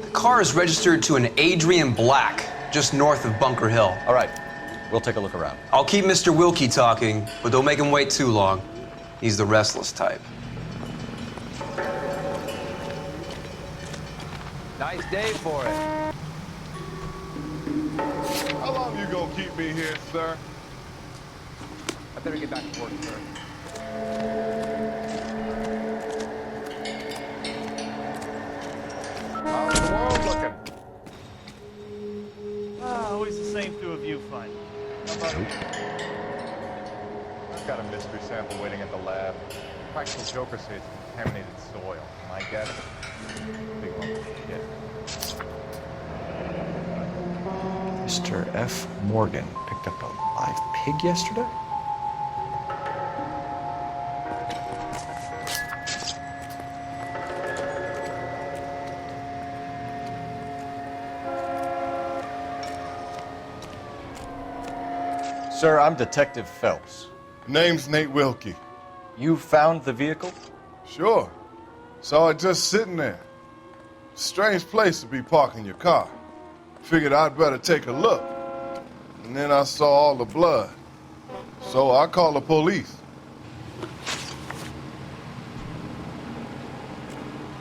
The car is registered to an Adrian Black, just north of Bunker Hill. All right, we'll take a look around. I'll keep Mr. Wilkie talking, but don't make him wait too long. He's the restless type. Nice day for it. How long you gonna keep me here, sir? I better get back to work, sir. How's the world looking? Always the same two of you, fine. I've got a mystery sample waiting at the lab. Practical Joker says it's contaminated soil. My guess? Big lump of shit. Mr. F. Morgan picked up a live pig yesterday? Sir, I'm Detective Phelps. Name's Nate Wilkie. You found the vehicle? Sure. Saw it just sitting there. Strange place to be parking your car. Figured I'd better take a look. And then I saw all the blood. So I called the police.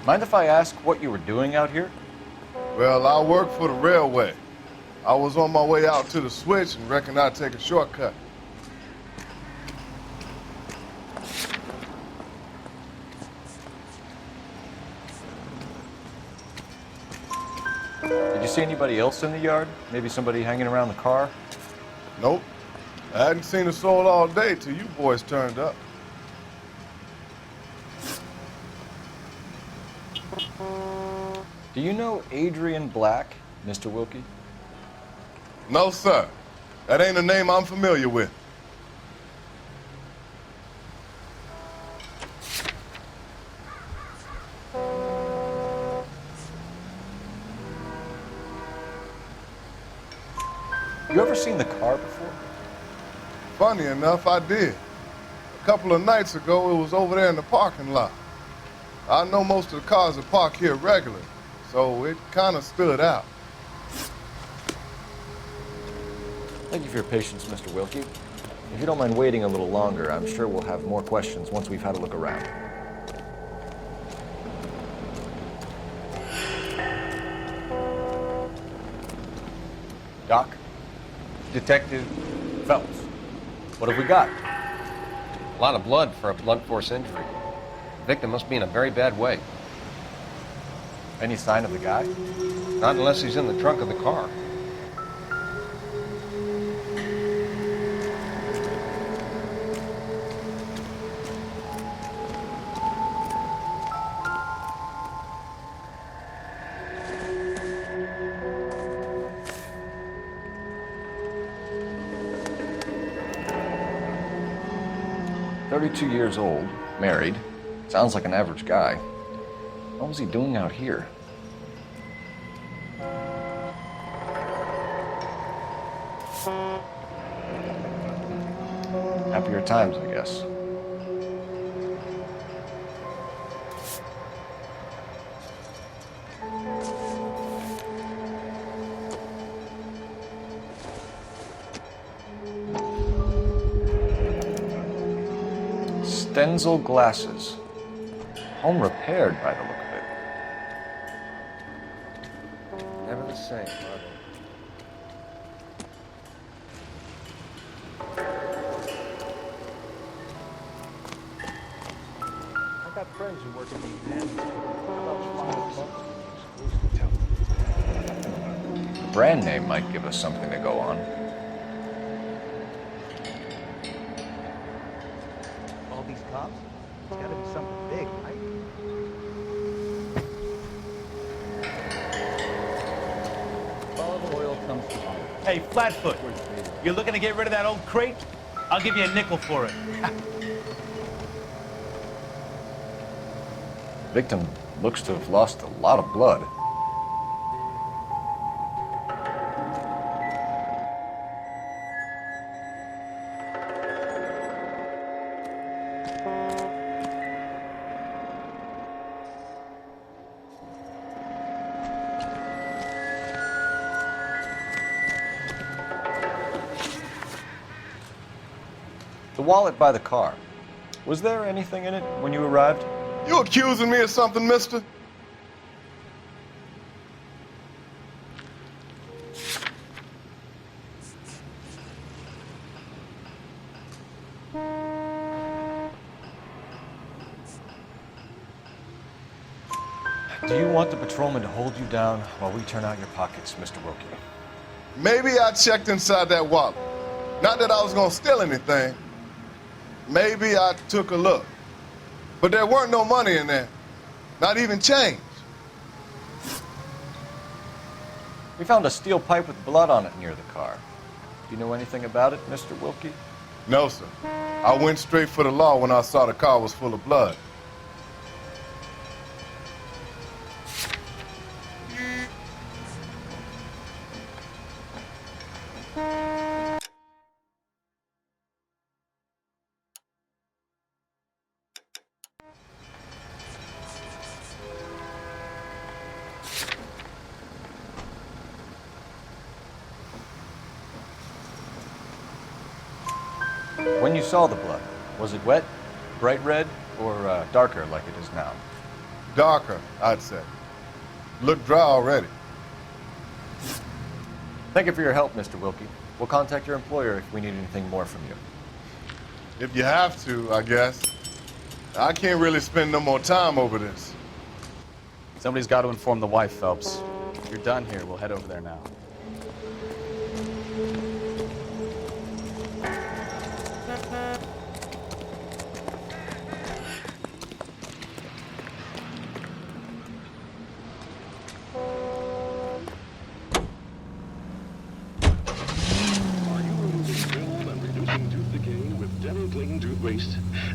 Mind if I ask what you were doing out here? Well, I work for the railway. I was on my way out to the switch and reckoned I'd take a shortcut. Did you see anybody else in the yard? Maybe somebody hanging around the car? Nope. I hadn't seen a soul all day till you boys turned up. Do you know Adrian Black, Mr. Wilkie? No, sir. That ain't a name I'm familiar with. You ever seen the car before? Funny enough, I did. A couple of nights ago, it was over there in the parking lot. I know most of the cars are parked here regularly, so it kind of stood out. Thank you for your patience, Mr. Wilkie. If you don't mind waiting a little longer, I'm sure we'll have more questions once we've had a look around. Doc? Detective Phelps. What have we got? A lot of blood for a blunt force injury. The victim must be in a very bad way. Any sign of the guy? Not unless he's in the trunk of the car. "32 years old, married. Sounds like an average guy. What was he doing out here?" Happier times, I guess. Stenzel glasses. Home repaired by the look of it. Never the same, are they? I got friends who work in the The brand name might give us something to go on. all these cops. It's got to be something big, right? Olive oil comes to mind. Hey, Flatfoot, you're looking to get rid of that old crate? I'll give you a nickel for it. Victim looks to have lost a lot of blood. The wallet by the car. Was there anything in it when you arrived? You accusing me of something, mister? Do you want the patrolman to hold you down while we turn out your pockets, Mr. Wilkie? Maybe I checked inside that wallet. Not that I was gonna steal anything. Maybe I took a look. But there weren't no money in there. Not even change. We found a steel pipe with blood on it near the car. Do you know anything about it, Mr. Wilkie? No, sir. I went straight for the law when I saw the car was full of blood. When you saw the blood, was it wet, bright red, or darker like it is now? Darker, I'd say. Looked dry already. Thank you for your help, Mr. Wilkie. We'll contact your employer if we need anything more from you. If you have to, I guess. I can't really spend no more time over this. Somebody's got to inform the wife, Phelps. If you're done here, we'll head over there now.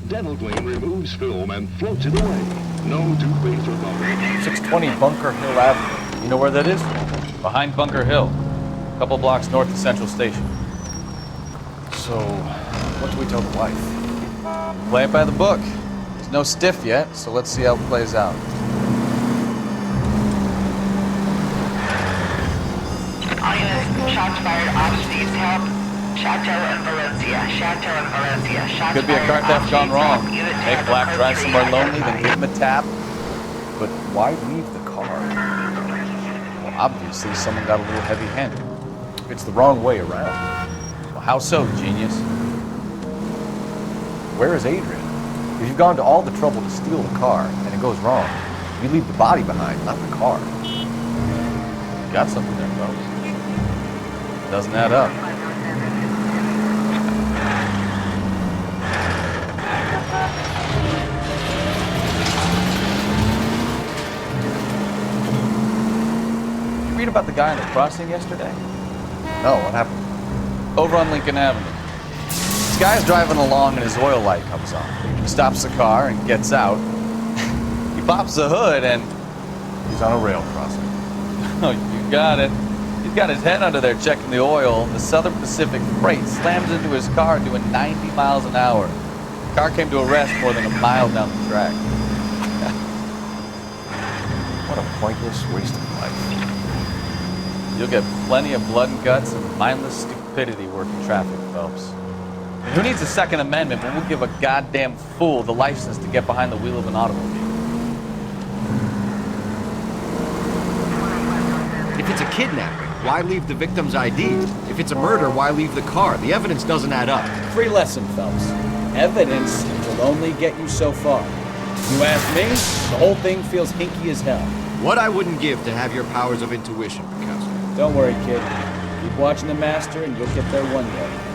Dental Clean removes film and floats it away. No toothpaste or bubble. 620 Bunker Hill Avenue. You know where that is? Behind Bunker Hill, a couple blocks north of Central Station. So, what do we tell the wife? Play it by the book. There's no stiff yet, so let's see how it plays out. All units, shots fired, ops needs help. Chateau and Valencia, Chateau and Valencia. Shots Could be a car fired, theft ops gone needs wrong. help. Unit Make to Black the drive code somewhere 3 lonely, then identified. give him a tap. But why leave the car? Well, obviously, someone got a little heavy-handed. It's the wrong way around. Well, how so, genius? Where is Adrian? If you've gone to all the trouble to steal the car and it goes wrong, you leave the body behind, not the car. You got something there, Phelps. Doesn't add up. Read about the guy on the crossing yesterday? No, what happened? Over on Lincoln Avenue. This guy's driving along and his oil light comes on. He stops the car and gets out. He pops the hood and... He's on a rail crossing. Oh, you got it. He's got his head under there checking the oil. The Southern Pacific Freight slams into his car doing 90 miles an hour. The car came to a rest more than a mile down the track. What a pointless waste of life. You'll get plenty of blood and guts and mindless stupidity working traffic, Phelps. And who needs a Second Amendment when we'll give a goddamn fool the license to get behind the wheel of an automobile? If it's a kidnapping, why leave the victim's ID? If it's a murder, why leave the car? The evidence doesn't add up. Free lesson, Phelps. Evidence will only get you so far. If you ask me, the whole thing feels hinky as hell. What I wouldn't give to have your powers of intuition, Bukowski. Don't worry, kid. Keep watching the master and you'll get there one day.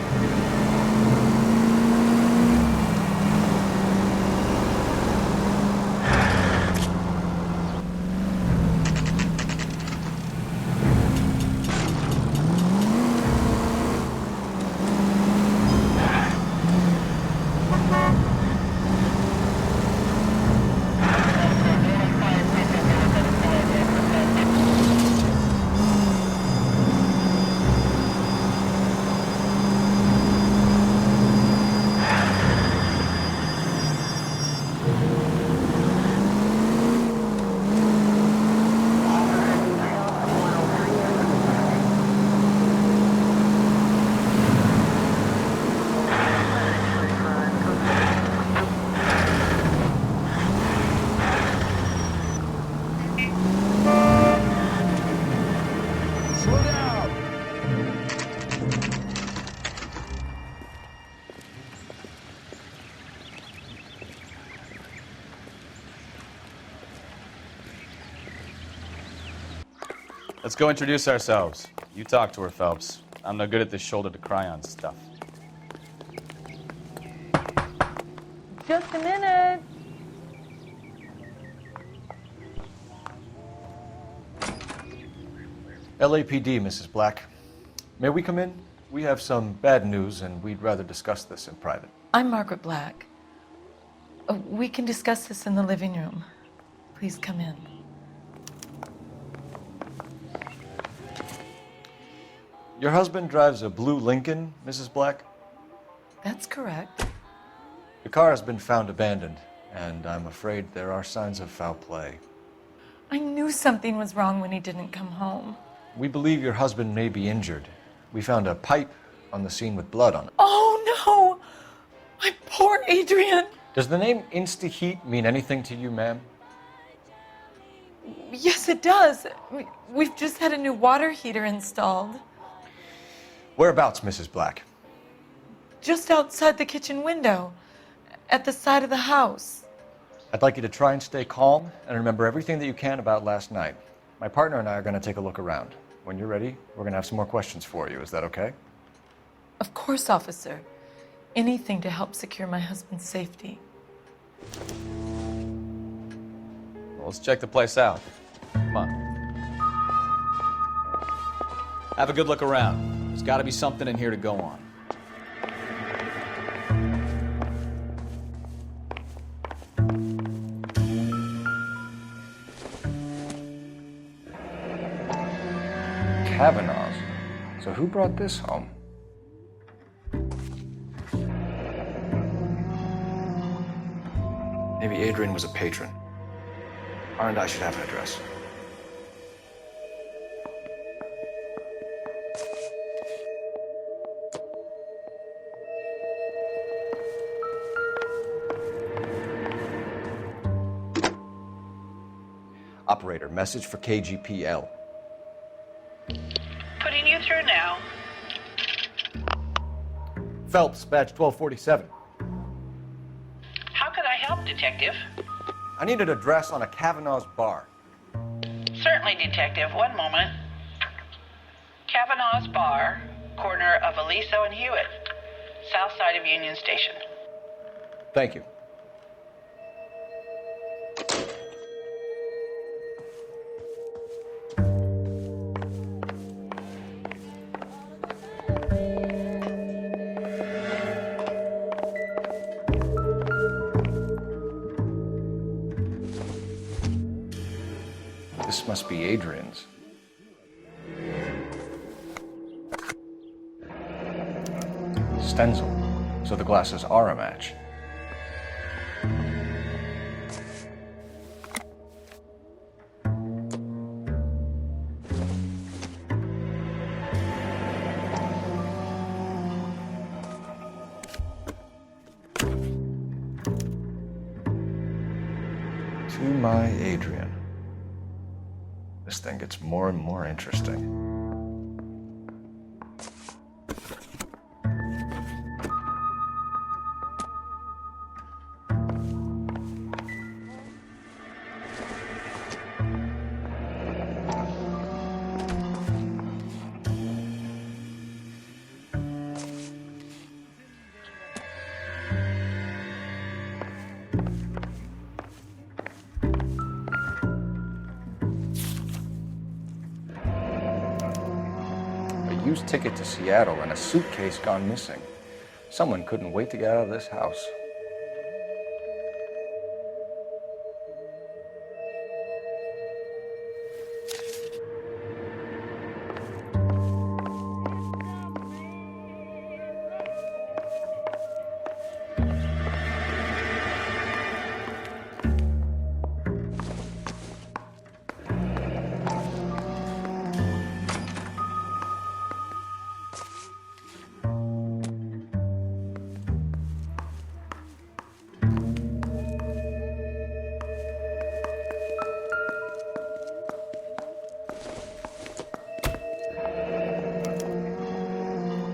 Let's go introduce ourselves. You talk to her, Phelps. I'm no good at this shoulder to cry on stuff. Just a minute. LAPD, Mrs. Black. May we come in? We have some bad news, and we'd rather discuss this in private. I'm Margaret Black. We can discuss this in the living room. Please come in. Your husband drives a blue Lincoln, Mrs. Black? That's correct. The car has been found abandoned, and I'm afraid there are signs of foul play. I knew something was wrong when he didn't come home. We believe your husband may be injured. We found a pipe on the scene with blood on it. Oh, no! My poor Adrian! Does the name Insta-Heat mean anything to you, ma'am? Yes, it does. We've just had a new water heater installed. Whereabouts, Mrs. Black? Just outside the kitchen window, at the side of the house. I'd like you to try and stay calm and remember everything that you can about last night. My partner and I are going to take a look around. When you're ready, we're going to have some more questions for you. Is that okay? Of course, officer. Anything to help secure my husband's safety. Well, let's check the place out. Come on. Have a good look around. There's got to be something in here to go on. Kavanaugh's. So who brought this home? Maybe Adrian was a patron. R&I should have an address. Operator, message for KGPL. Putting you through now. Phelps, badge 1247. How could I help, Detective? I need an address on a Kavanaugh's bar. Certainly, Detective. One moment. Kavanaugh's Bar, corner of Aliso and Hewitt, south side of Union Station. Thank you. This must be Adrian's. Stencil, so the glasses are a match. To my Adrian. This thing gets more and more interesting. Used ticket to Seattle and a suitcase gone missing. Someone couldn't wait to get out of this house.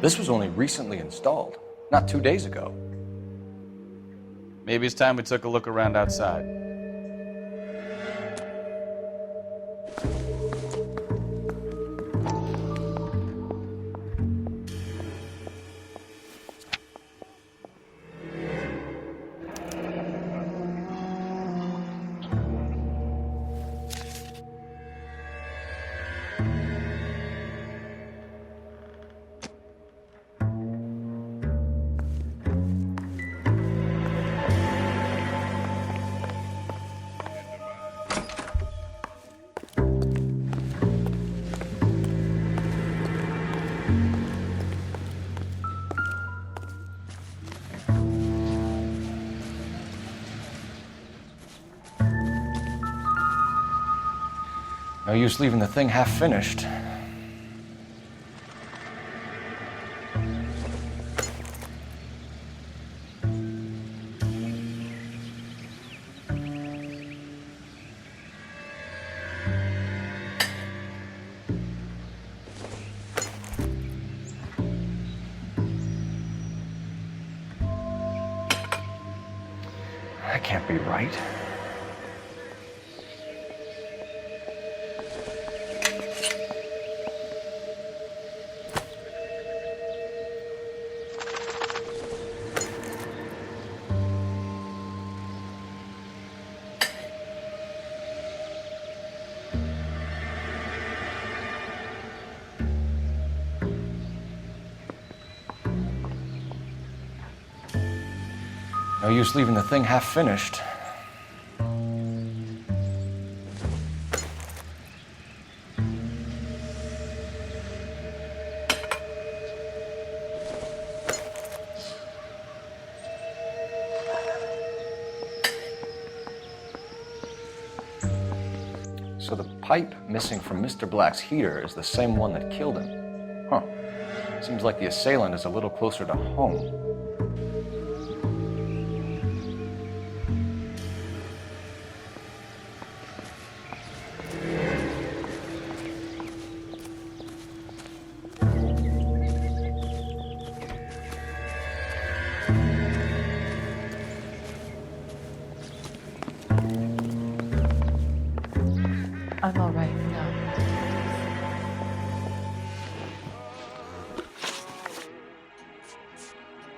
This was only recently installed, not 2 days ago. Maybe it's time we took a look around outside. No use leaving the thing half finished. That can't be right. No use leaving the thing half finished. So the pipe missing from Mr. Black's heater is the same one that killed him. Huh. Seems like the assailant is a little closer to home. I'm all right now.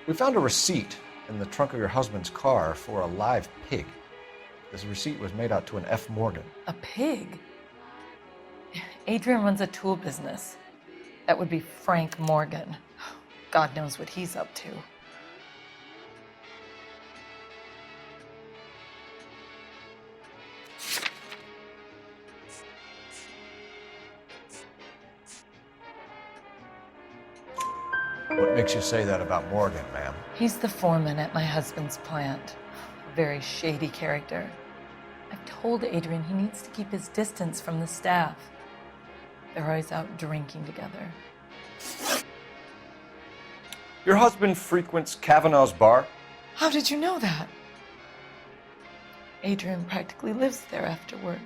We found a receipt in the trunk of your husband's car for a live pig. This receipt was made out to an F. Morgan. A pig? Adrian runs a tool business. That would be Frank Morgan. God knows what he's up to. What makes you say that about Morgan, ma'am? He's the foreman at my husband's plant. A very shady character. I've told Adrian he needs to keep his distance from the staff. They're always out drinking together. Your husband frequents Kavanaugh's bar? How did you know that? Adrian practically lives there after work.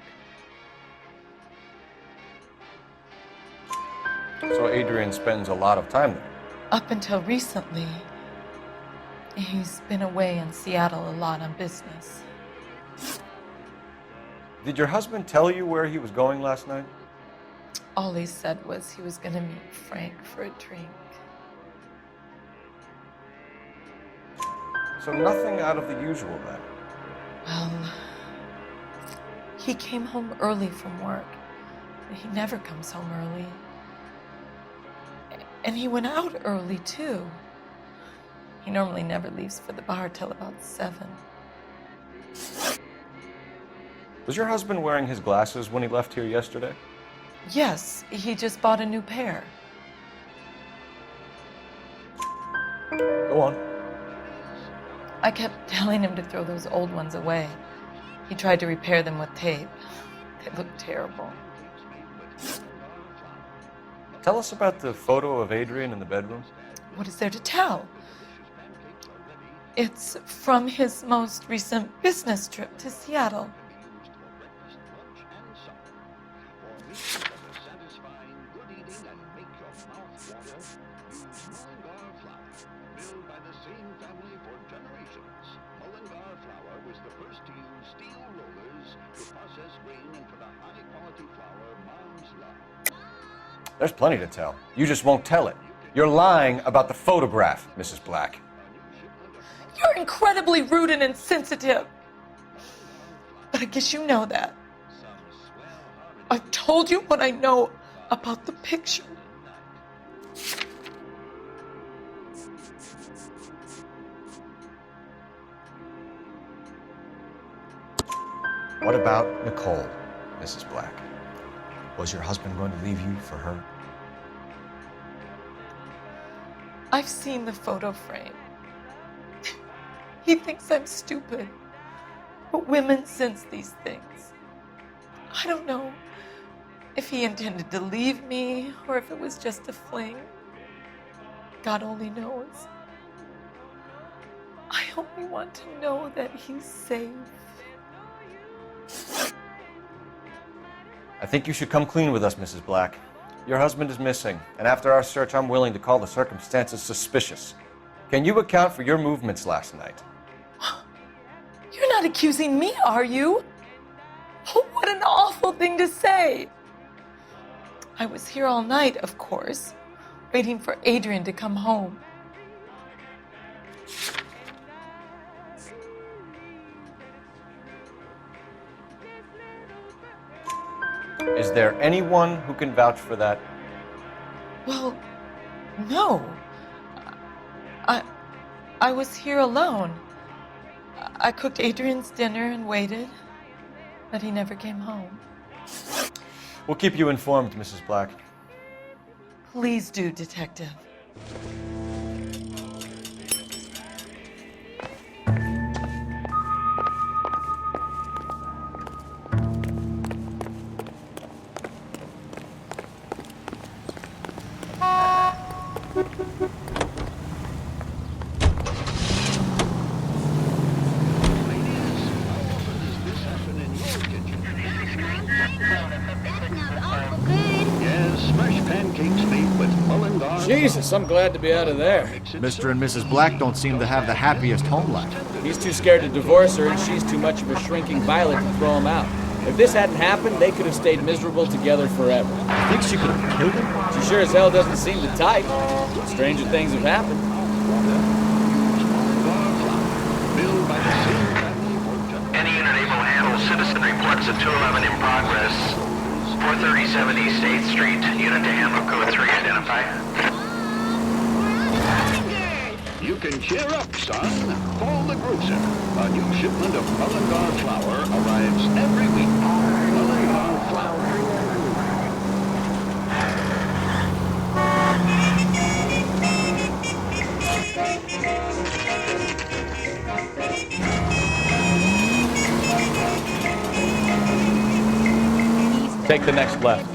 So Adrian spends a lot of time there? Up until recently, he's been away in Seattle a lot on business. Did your husband tell you where he was going last night? All he said was he was going to meet Frank for a drink. So nothing out of the usual then? Well, he came home early from work. He never comes home early. And he went out early, too. He normally never leaves for the bar till about 7. Was your husband wearing his glasses when he left here yesterday? Yes, he just bought a new pair. Go on. I kept telling him to throw those old ones away. He tried to repair them with tape. They looked terrible. Tell us about the photo of Adrian in the bedroom. What is there to tell? It's from his most recent business trip to Seattle. There's plenty to tell. You just won't tell it. You're lying about the photograph, Mrs. Black. You're incredibly rude and insensitive. But I guess you know that. I've told you what I know about the picture. What about Nicole, Mrs. Black? Was your husband going to leave you for her? I've seen the photo frame. He thinks I'm stupid. But women sense these things. I don't know if he intended to leave me or if it was just a fling. God only knows. I only want to know that he's safe. I think you should come clean with us, Mrs. Black. Your husband is missing, and after our search, I'm willing to call the circumstances suspicious. Can you account for your movements last night? You're not accusing me, are you? Oh, what an awful thing to say. I was here all night, of course, waiting for Adrian to come home. Is there anyone who can vouch for that? Well, no. I was here alone. I cooked Adrian's dinner and waited, but he never came home. We'll keep you informed, Mrs. Black. Please do, Detective. Jesus, I'm glad to be out of there. Mr. and Mrs. Black don't seem to have the happiest home life. He's too scared to divorce her, and she's too much of a shrinking violet to throw him out. If this hadn't happened, they could have stayed miserable together forever. I think she could have killed him. She sure as hell doesn't seem the type. Stranger things have happened. Any unit able to handle citizen reports of 211 in progress. 437 East 8th Street. Unit to handle code 3 identified. You can cheer up, son. Call the grocer. A new shipment of Mullingar flour arrives every week. Mullingar flour. Take the next left.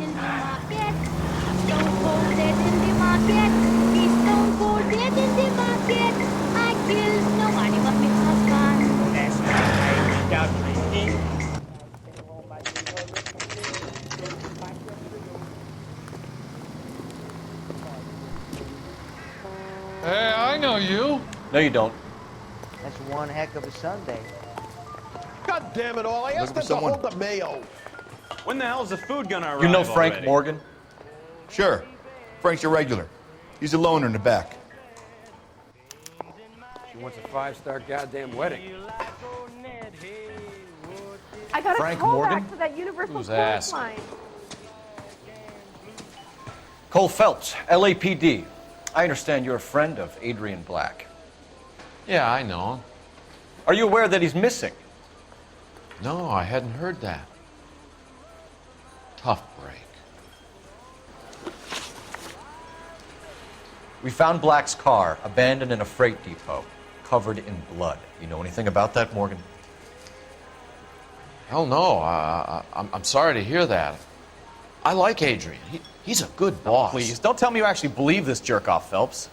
Hey, I know you. No, you don't. That's one heck of a Sunday. God damn it all, I asked them to hold the mayo. When the hell's the food gonna arrive? You know Frank already? Morgan? Sure. Frank's your regular. He's a loner in the back. She wants a 5-star goddamn wedding. I got Frank a call Morgan? back to that Universal Who's Cruise asked? line. Cole Phelps, LAPD. I understand you're a friend of Adrian Black. Yeah, I know him. Are you aware that he's missing? No, I hadn't heard that. Tough break. We found Black's car abandoned in a freight depot, covered in blood. You know anything about that, Morgan? Hell no. I'm sorry to hear that. I like Adrian. He's a good boss. Please, don't tell me you actually believe this jerk-off, Phelps.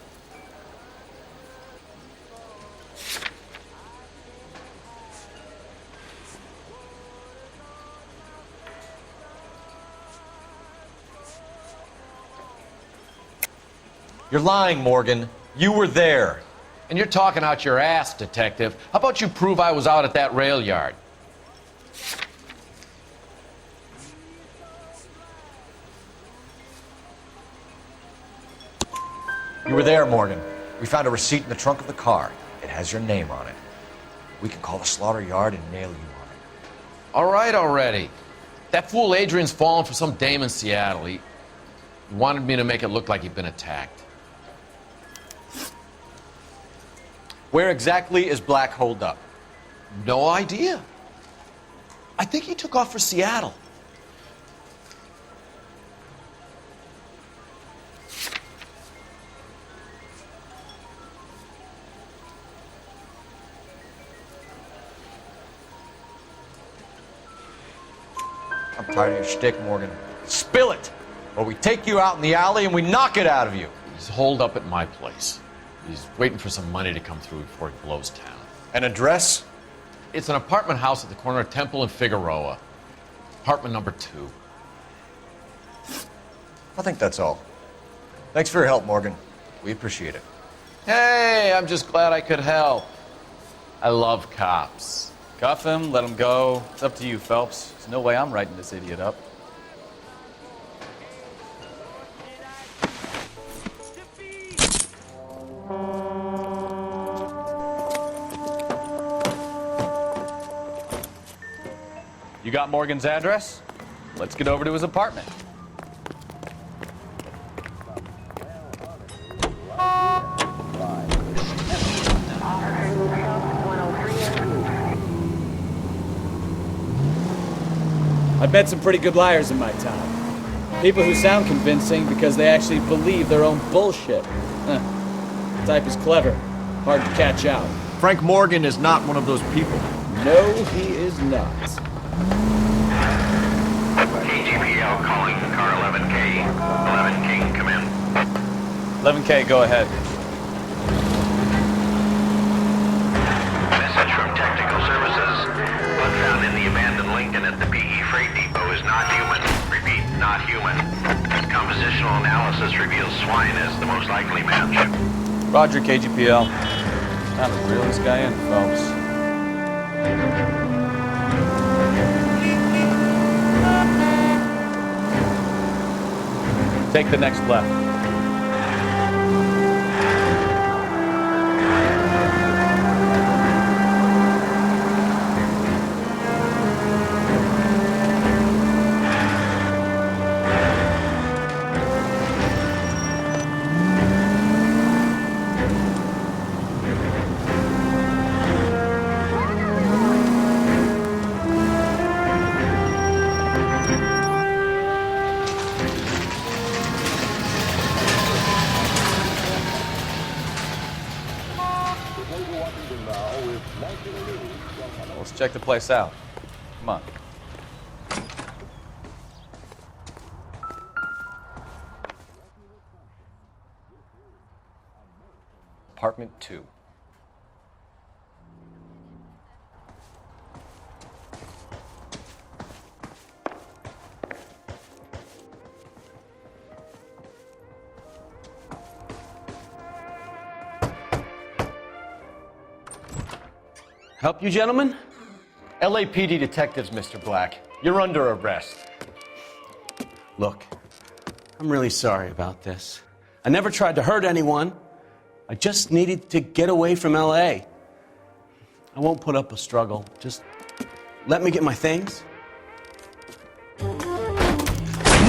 You're lying, Morgan. You were there. And you're talking out your ass, detective. How about you prove I was out at that rail yard? You were there, Morgan. We found a receipt in the trunk of the car. It has your name on it. We can call the slaughter yard and nail you on it. All right already. That fool Adrian's fallen for some dame in Seattle. He wanted me to make it look like he'd been attacked. Where exactly is Black holed up? No idea. I think he took off for Seattle. I'm tired of your shtick, Morgan. Spill it, or we take you out in the alley and we knock it out of you. He's holed up at my place. He's waiting for some money to come through before he blows town. An address? It's an apartment house at the corner of Temple and Figueroa. Apartment number 2. I think that's all. Thanks for your help, Morgan. We appreciate it. Hey, I'm just glad I could help. I love cops. Cuff him, let him go. It's up to you, Phelps. There's no way I'm writing this idiot up. You got Morgan's address? Let's get over to his apartment. I've met some pretty good liars in my time. People who sound convincing because they actually believe their own bullshit. The type is clever, hard to catch out. Frank Morgan is not one of those people. No, he is not. KGPL calling car 11K. 11K, come in. 11K, go ahead. Message from Technical Services. Blood found in the abandoned Lincoln at the PE Freight Depot is not human. Repeat, not human. Compositional analysis reveals swine as the most likely match. Roger, KGPL. Time to reel this guy in, Phelps. Take the next left. Let's check the place out. Come on. Apartment 2. Help you, gentlemen? LAPD detectives, Mr. Black. You're under arrest. Look, I'm really sorry about this. I never tried to hurt anyone. I just needed to get away from LA. I won't put up a struggle. Just let me get my things.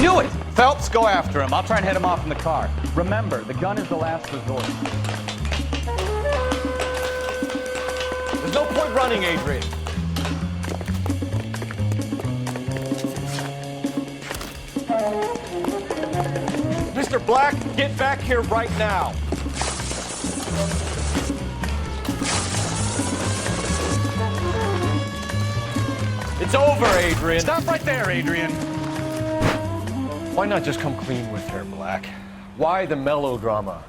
Knew it! Phelps, go after him. I'll try and head him off in the car. Remember, the gun is the last resort. There's no point running, Adrian. Mr. Black, get back here right now. It's over, Adrian. Stop right there, Adrian. Why not just come clean with her, Black? Why the melodrama?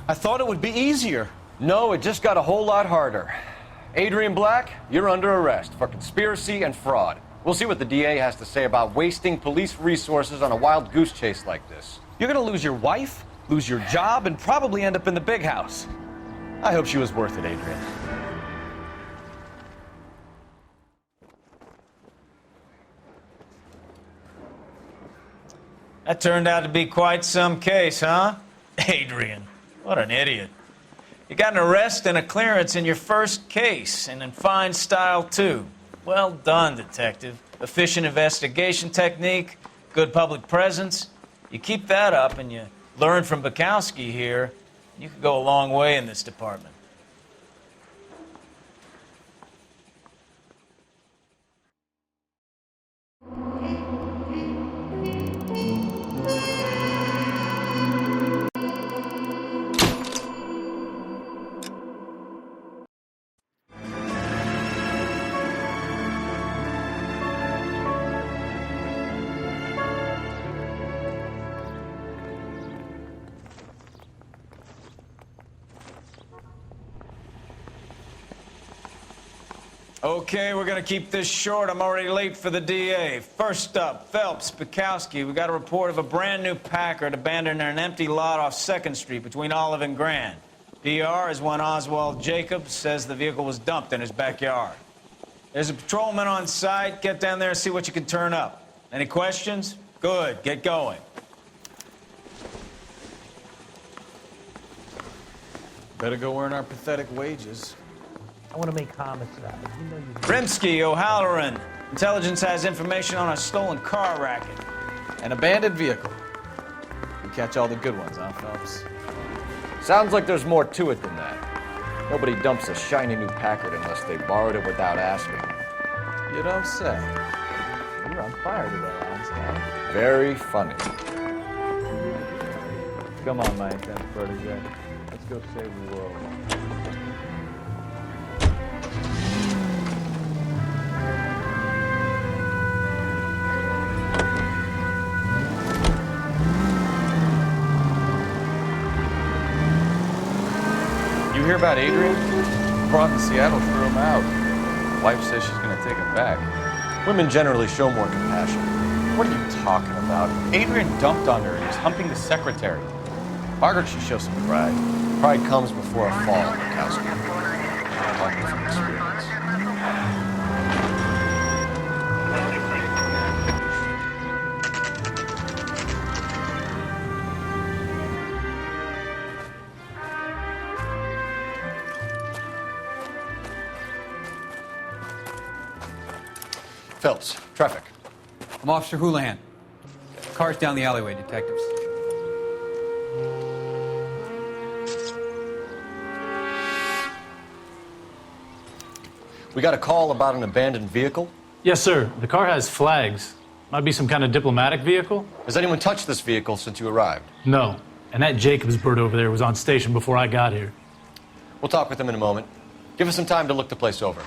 I thought it would be easier. No, it just got a whole lot harder. Adrian Black, you're under arrest for conspiracy and fraud. We'll see what the DA has to say about wasting police resources on a wild goose chase like this. You're gonna lose your wife, lose your job, and probably end up in the big house. I hope she was worth it, Adrian. That turned out to be quite some case, huh? Adrian, what an idiot. You got an arrest and a clearance in your first case, and in fine style, too. Well done, detective. Efficient investigation technique, good public presence. You keep that up and you learn from Bukowski here, you could go a long way in this department. Okay, we're gonna keep this short. I'm already late for the DA. First up, Phelps, Bukowski. We got a report of a brand new Packard abandoned in an empty lot off 2nd Street between Olive and Grand. PR is one Oswald Jacobs says the vehicle was dumped in his backyard. There's a patrolman on site. Get down there and see what you can turn up. Any questions? Good, get going. Better go earn our pathetic wages. I want to make homicide. You know you Rimsky, O'Halloran. Intelligence has information on a stolen car racket. An abandoned vehicle. We catch all the good ones, huh, Phelps? Sounds like there's more to it than that. Nobody dumps a shiny new Packard unless they borrowed it without asking. You don't say. You're on fire today, Einstein. Very funny. Come on, my intense protege. Let's go save the world. You hear about Adrian? Brought in Seattle threw him out. Wife says she's gonna take him back. Women generally show more compassion. What are you talking about? Adrian dumped on her. He was humping the secretary. Margaret should show some pride. Pride comes before a fall, Bukowski. I'm talking from experience. Phelps, traffic. I'm Officer Houlihan. Car's down the alleyway, detectives. We got a call about an abandoned vehicle? Yes, sir. The car has flags. Might be some kind of diplomatic vehicle. Has anyone touched this vehicle since you arrived? No. And that Jacobs bird over there was on station before I got here. We'll talk with him in a moment. Give us some time to look the place over.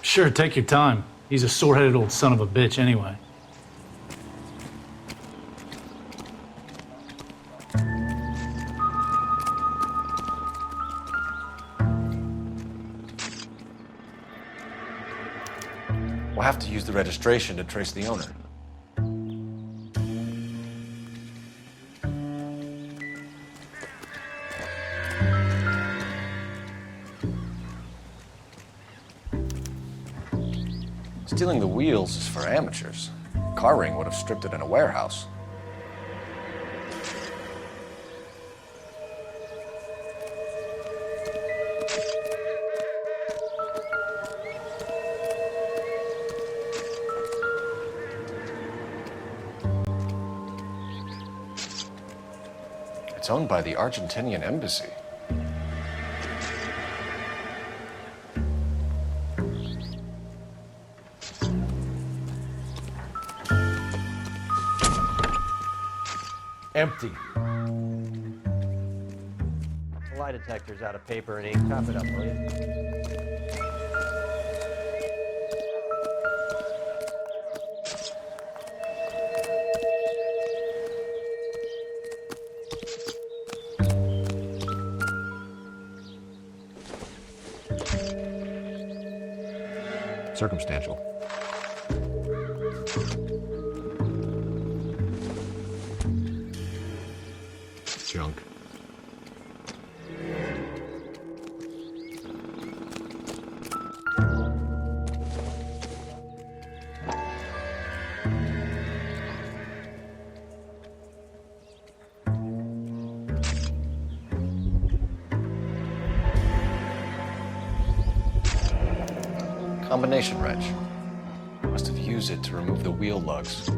Sure, take your time. He's a sore-headed old son of a bitch anyway. We'll have to use the registration to trace the owner. Stealing the wheels is for amateurs. Car ring would have stripped it in a warehouse. It's owned by the Argentinian embassy. Empty. The lie detector's out of paper and ink. Top it up, will you? Circumstantial. Junk. Combination wrench. Must have used it to remove the wheel lugs.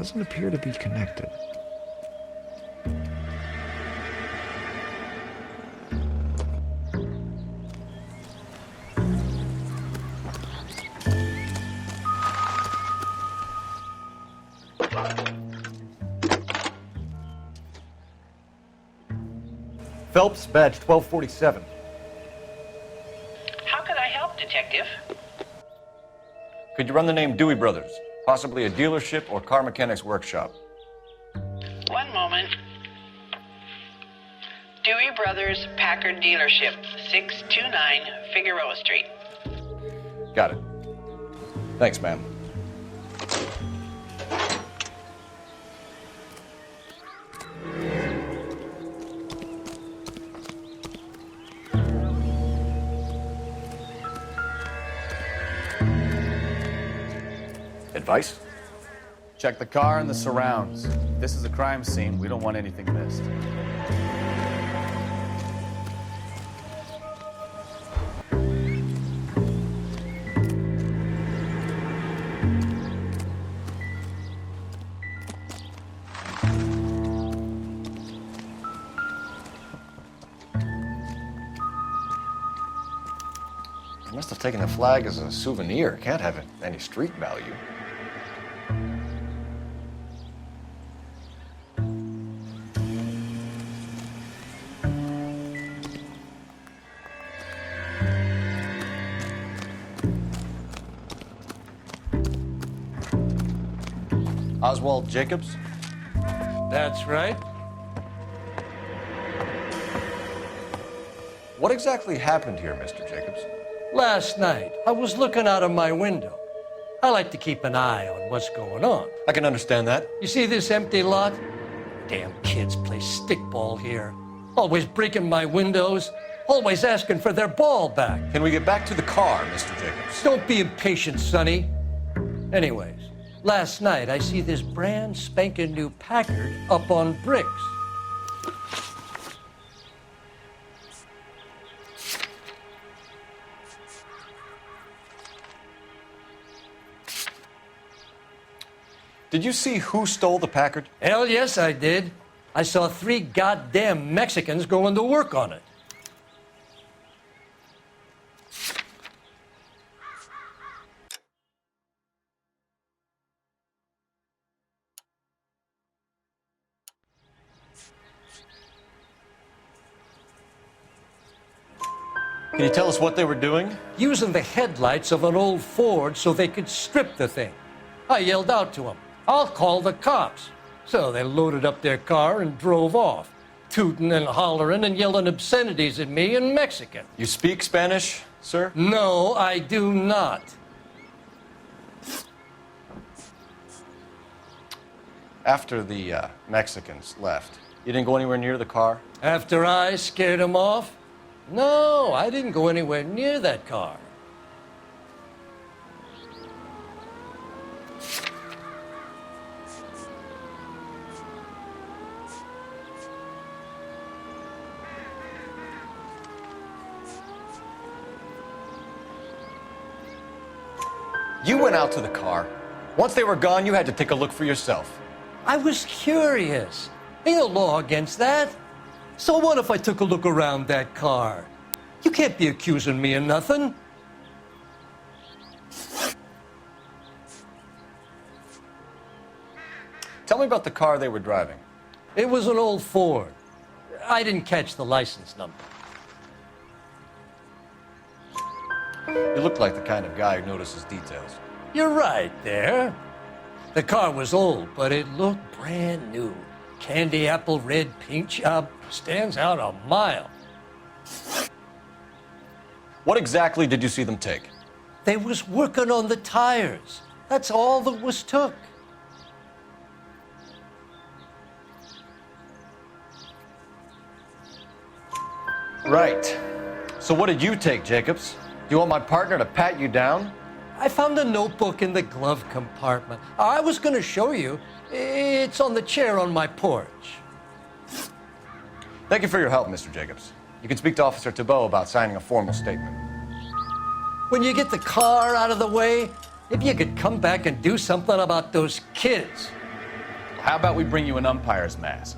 doesn't appear to be connected. Phelps, badge 1247. How can I help, Detective? Could you run the name Dewey Brothers? Possibly a dealership or car mechanics workshop. One moment. Dewey Brothers Packard Dealership, 629 Figueroa Street. Got it. Thanks, ma'am. Advice? Check the car and the surrounds. This is a crime scene. We don't want anything missed. I must have taken the flag as a souvenir. Can't have any street value. Oswald Jacobs? That's right. What exactly happened here, Mr. Jacobs? Last night, I was looking out of my window. I like to keep an eye on what's going on. I can understand that. You see this empty lot? Damn kids play stickball here. Always breaking my windows, always asking for their ball back. Can we get back to the car, Mr. Jacobs? Don't be impatient, Sonny. Anyways, last night I see this brand spanking new Packard up on bricks. Did you see who stole the Packard? Hell yes, I did. I saw 3 goddamn Mexicans going to work on it. Can you tell us what they were doing? Using the headlights of an old Ford so they could strip the thing. I yelled out to them, "I'll call the cops." So they loaded up their car and drove off, tooting and hollering and yelling obscenities at me in Mexican. You speak Spanish, sir? No, I do not. After the Mexicans left, you didn't go anywhere near the car? After I scared them off? No, I didn't go anywhere near that car. You went out to the car. Once they were gone, you had to take a look for yourself. I was curious. Ain't no law against that. So what if I took a look around that car? You can't be accusing me of nothing. Tell me about the car they were driving. It was an old Ford. I didn't catch the license number. You look like the kind of guy who notices details. You're right there. The car was old, but it looked brand new. Candy apple red paint job stands out a mile. What exactly did you see them take? They was working on the tires. That's all that was took. Right. So what did you take, Jacobs? Do you want my partner to pat you down? I found a notebook in the glove compartment. I was going to show you. It's on the chair on my porch. Thank you for your help, Mr. Jacobs. You can speak to Officer Thibault about signing a formal statement. When you get the car out of the way, if you could come back and do something about those kids. How about we bring you an umpire's mask?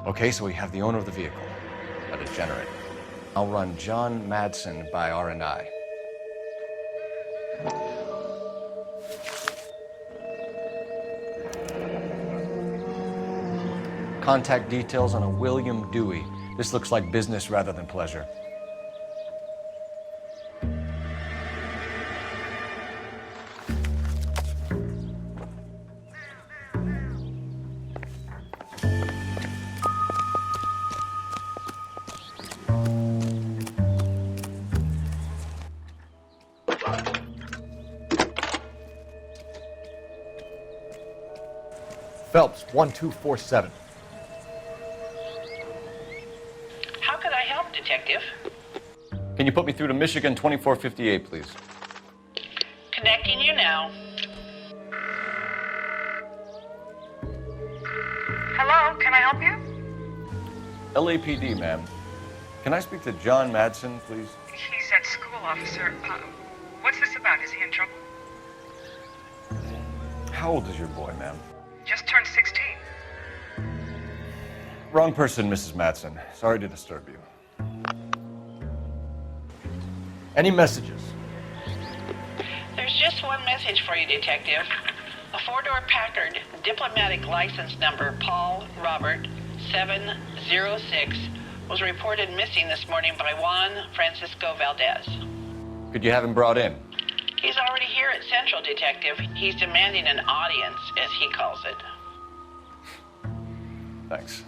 Okay, so we have the owner of the vehicle, a degenerate. I'll run John Madsen by R&I. Contact details on a William Dewey. This looks like business rather than pleasure. Phelps, 1247. How could I help, Detective? Can you put me through to Michigan 2458, please? Connecting you now. Hello, can I help you? LAPD, ma'am. Can I speak to John Madsen, please? He's at school, officer. What's this about? Is he in trouble? How old is your boy, ma'am? Just turned 16. Wrong person, Mrs. Madsen. Sorry to disturb you. Any messages? There's just one message for you, Detective. A four-door Packard, diplomatic license number Paul Robert 706, was reported missing this morning by Juan Francisco Valdez. Could you have him brought in? He's already here at Central, Detective. He's demanding an audience, as he calls it. Thanks.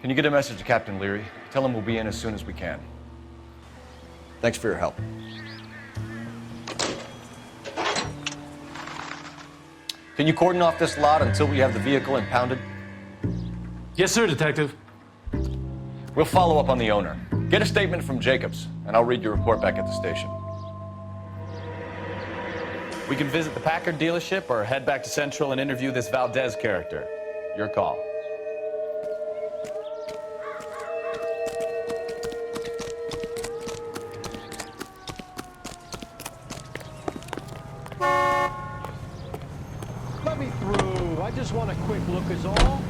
Can you get a message to Captain Leary? Tell him we'll be in as soon as we can. Thanks for your help. Can you cordon off this lot until we have the vehicle impounded? Yes, sir, Detective. We'll follow up on the owner. Get a statement from Jacobs, and I'll read your report back at the station. We can visit the Packard dealership or head back to Central and interview this Valdez character. Your call. Let me through. I just want a quick look is all.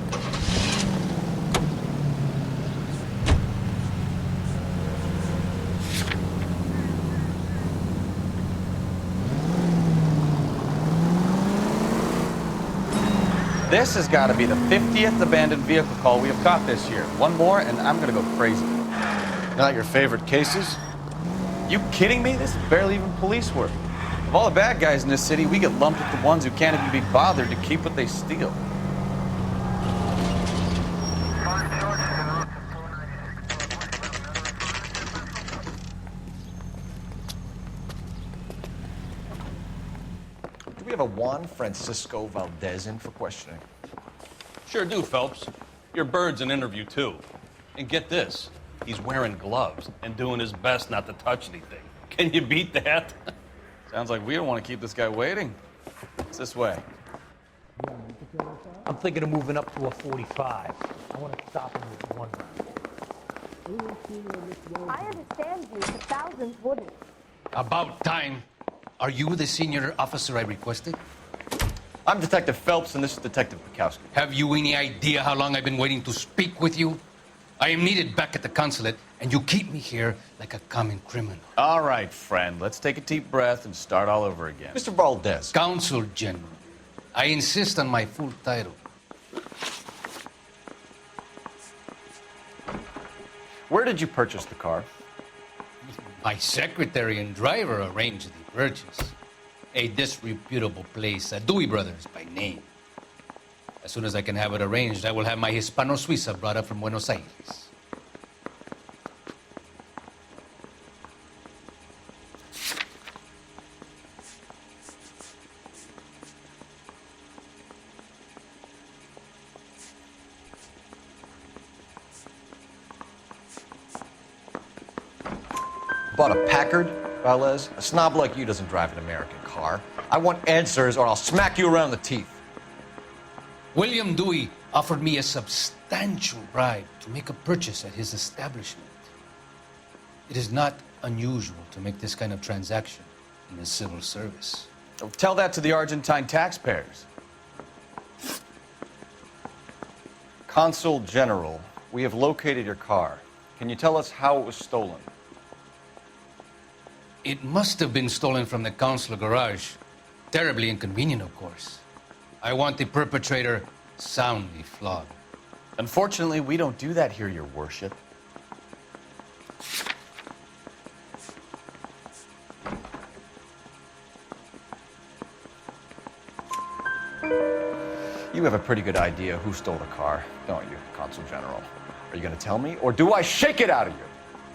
This has got to be the 50th abandoned vehicle call we have caught this year. One more, and I'm going to go crazy. Not your favorite cases? You kidding me? This is barely even police work. Of all the bad guys in this city, we get lumped with the ones who can't even be bothered to keep what they steal. Do we have a Juan Francisco Valdez in for questioning? Sure do, Phelps. Your bird's an interview, too. And get this, he's wearing gloves and doing his best not to touch anything. Can you beat that? Sounds like we don't want to keep this guy waiting. It's this way. I'm thinking of moving up to a 45. I want to stop him with one round. I understand you, but thousands wouldn't. About time. Are you the senior officer I requested? I'm Detective Phelps, and this is Detective Bukowski. Have you any idea how long I've been waiting to speak with you? I am needed back at the consulate, and you keep me here like a common criminal. All right, friend. Let's take a deep breath and start all over again. Mr. Valdez. Consul General. I insist on my full title. Where did you purchase the car? My secretary and driver arranged the purchase. A disreputable place, Dewey Brothers by name. As soon as I can have it arranged, I will have my Hispano Suiza brought up from Buenos Aires. Bought a Packard, Valdez? A snob like you doesn't drive an American car. I want answers or I'll smack you around the teeth. William Dewey offered me a substantial bribe to make a purchase at his establishment. It is not unusual to make this kind of transaction in the civil service. Tell that to the Argentine taxpayers. Consul General, we have located your car. Can you tell us how it was stolen? It must have been stolen from the consular garage. Terribly inconvenient, of course. I want the perpetrator soundly flogged. Unfortunately, we don't do that here, Your Worship. You have a pretty good idea who stole the car, don't you, Consul General? Are you going to tell me, or do I shake it out of you?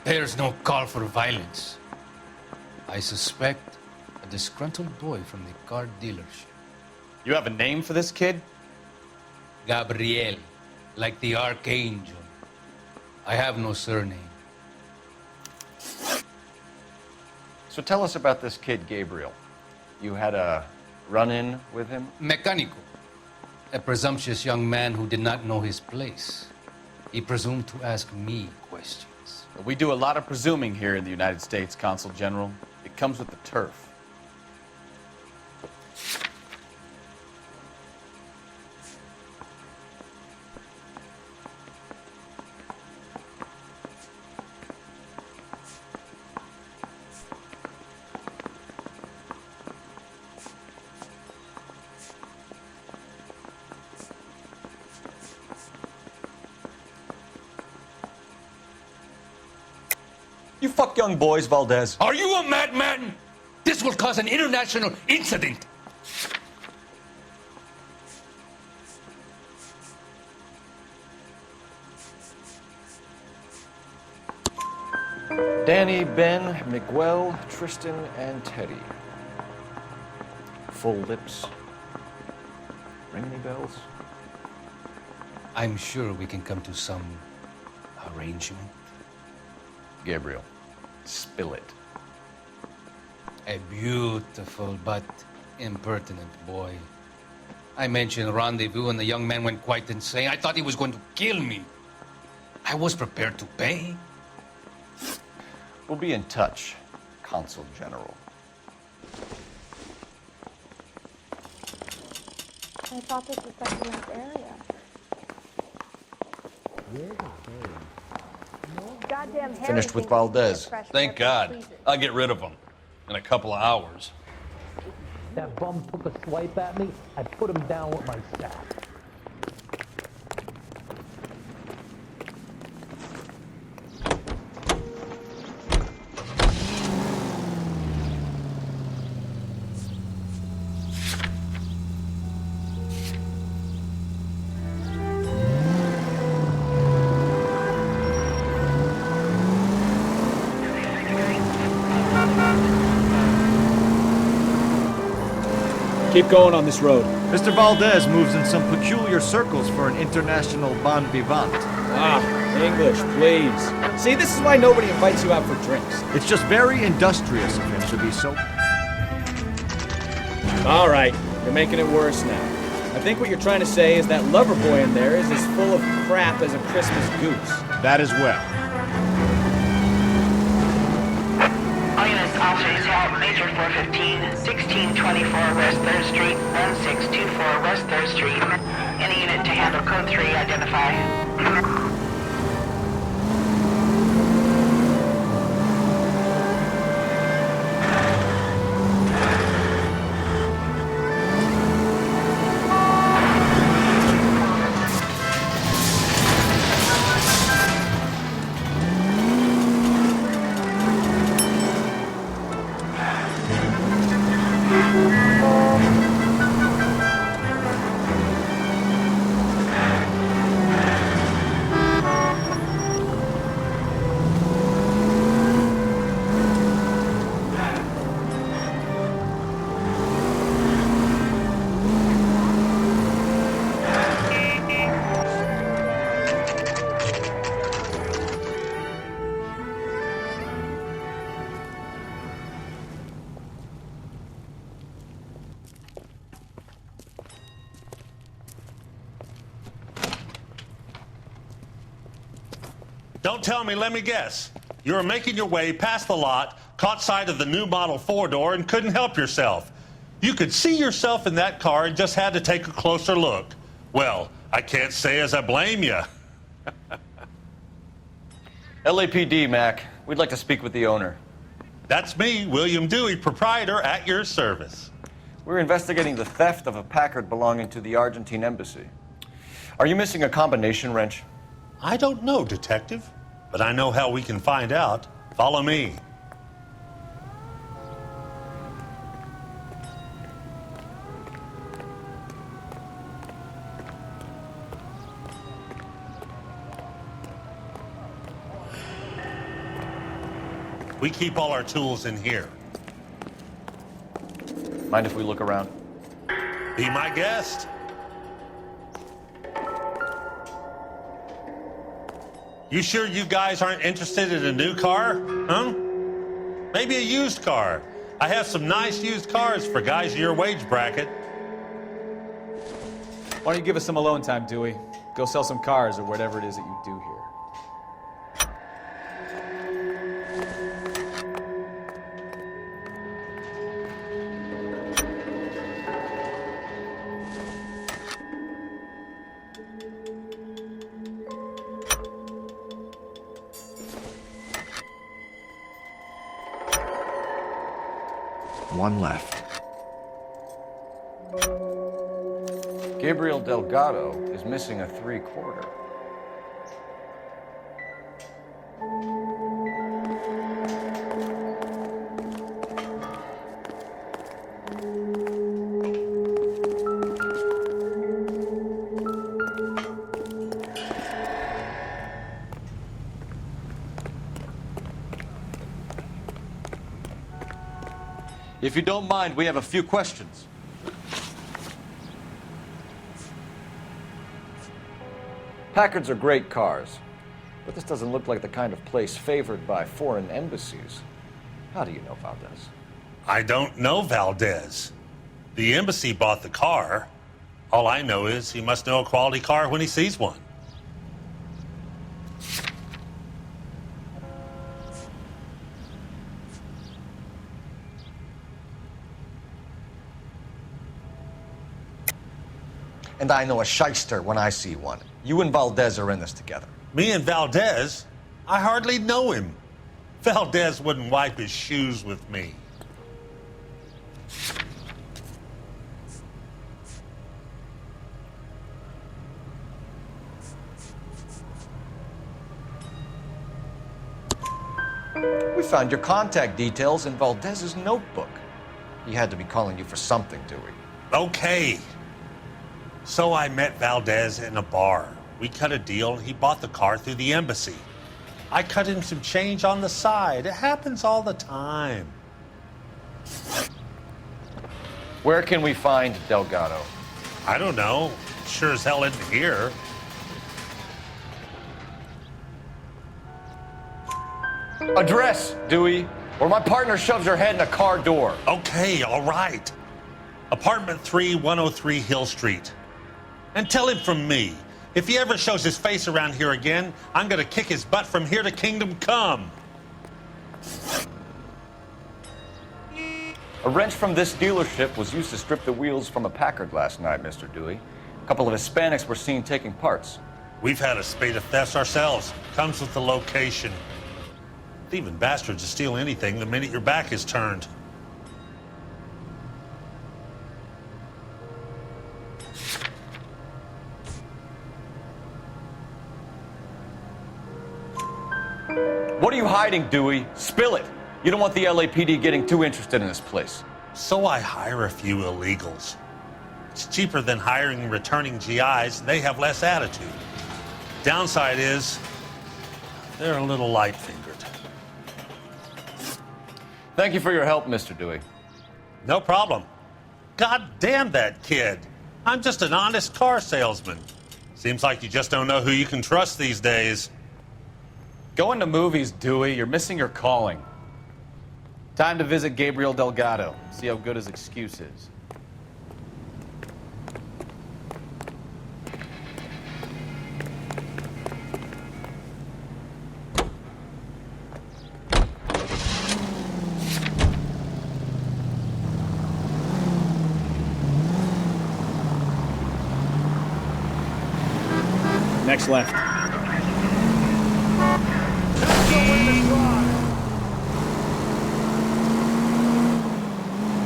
There's no call for violence. I suspect a disgruntled boy from the car dealership. You have a name for this kid? Gabriel, like the archangel. I have no surname. So tell us about this kid, Gabriel. You had a run-in with him? Mecánico. A presumptuous young man who did not know his place. He presumed to ask me questions. We do a lot of presuming here in the United States, Consul General. It comes with the turf. You fuck young boys, Valdez. Are you a madman? This will cause an international incident. Danny, Ben, Miguel, Tristan, and Teddy. Full lips. Ring any bells? I'm sure we can come to some arrangement. Gabriel, spill it. A beautiful but impertinent boy. I mentioned rendezvous and the young man went quite insane. I thought he was going to kill me. I was prepared to pay. We'll be in touch, Consul General. I thought this was such a nice area. Goddamn Finished with Valdez. Thank God. I'll get rid of him in a couple of hours. That bum took a swipe at me, I put him down with my staff. Keep going on this road. Mr. Valdez moves in some peculiar circles for an international bon vivant. Ah, English, please. See, this is why nobody invites you out for drinks. It's just very industrious of him to be so... All right, you're making it worse now. I think what you're trying to say is that lover boy in there is as full of crap as a Christmas goose. That as well. All units, officers help Major 415, 1624 West 3rd Street, 1624 West 3rd Street. Any unit to handle code 3, identify. Don't tell me, let me guess. You were making your way past the lot, caught sight of the new model 4-door, and couldn't help yourself. You could see yourself in that car and just had to take a closer look. Well, I can't say as I blame you. LAPD, Mac. We'd like to speak with the owner. That's me, William Dewey, proprietor, at your service. We're investigating the theft of a Packard belonging to the Argentine embassy. Are you missing a combination wrench? I don't know, Detective, but I know how we can find out. Follow me. We keep all our tools in here. Mind if we look around? Be my guest. You sure you guys aren't interested in a new car? Huh? Maybe a used car. I have some nice used cars for guys of your wage bracket. Why don't you give us some alone time, Dewey? Go sell some cars or whatever it is that you do here. One left. Gabriel Delgado is missing a 3/4. If you don't mind, we have a few questions. Packards are great cars, but this doesn't look like the kind of place favored by foreign embassies. How do you know Valdez? I don't know Valdez. The embassy bought the car. All I know is he must know a quality car when he sees one. And I know a shyster when I see one. You and Valdez are in this together. Me and Valdez? I hardly know him. Valdez wouldn't wipe his shoes with me. We found your contact details in Valdez's notebook. He had to be calling you for something, Dewey. Okay. So I met Valdez in a bar. We cut a deal and he bought the car through the embassy. I cut him some change on the side. It happens all the time. Where can we find Delgado? I don't know. Sure as hell isn't here. Address, Dewey, or my partner shoves her head in a car door. Okay, all right. Apartment 3, 103 Hill Street. And tell him from me, if he ever shows his face around here again, I'm gonna kick his butt from here to Kingdom Come. A wrench from this dealership was used to strip the wheels from a Packard last night, Mr. Dewey. A couple of Hispanics were seen taking parts. We've had a spate of thefts ourselves. Comes with the location. Thieving bastards to steal anything the minute your back is turned. What are you hiding, Dewey? Spill it. You don't want the LAPD getting too interested in this place. So I hire a few illegals. It's cheaper than hiring returning GIs, and they have less attitude. Downside is, they're a little light-fingered. Thank you for your help, Mr. Dewey. No problem. God damn that kid. I'm just an honest car salesman. Seems like you just don't know who you can trust these days. Going to movies, Dewey. You're missing your calling. Time to visit Gabriel Delgado. See how good his excuse is. Next left.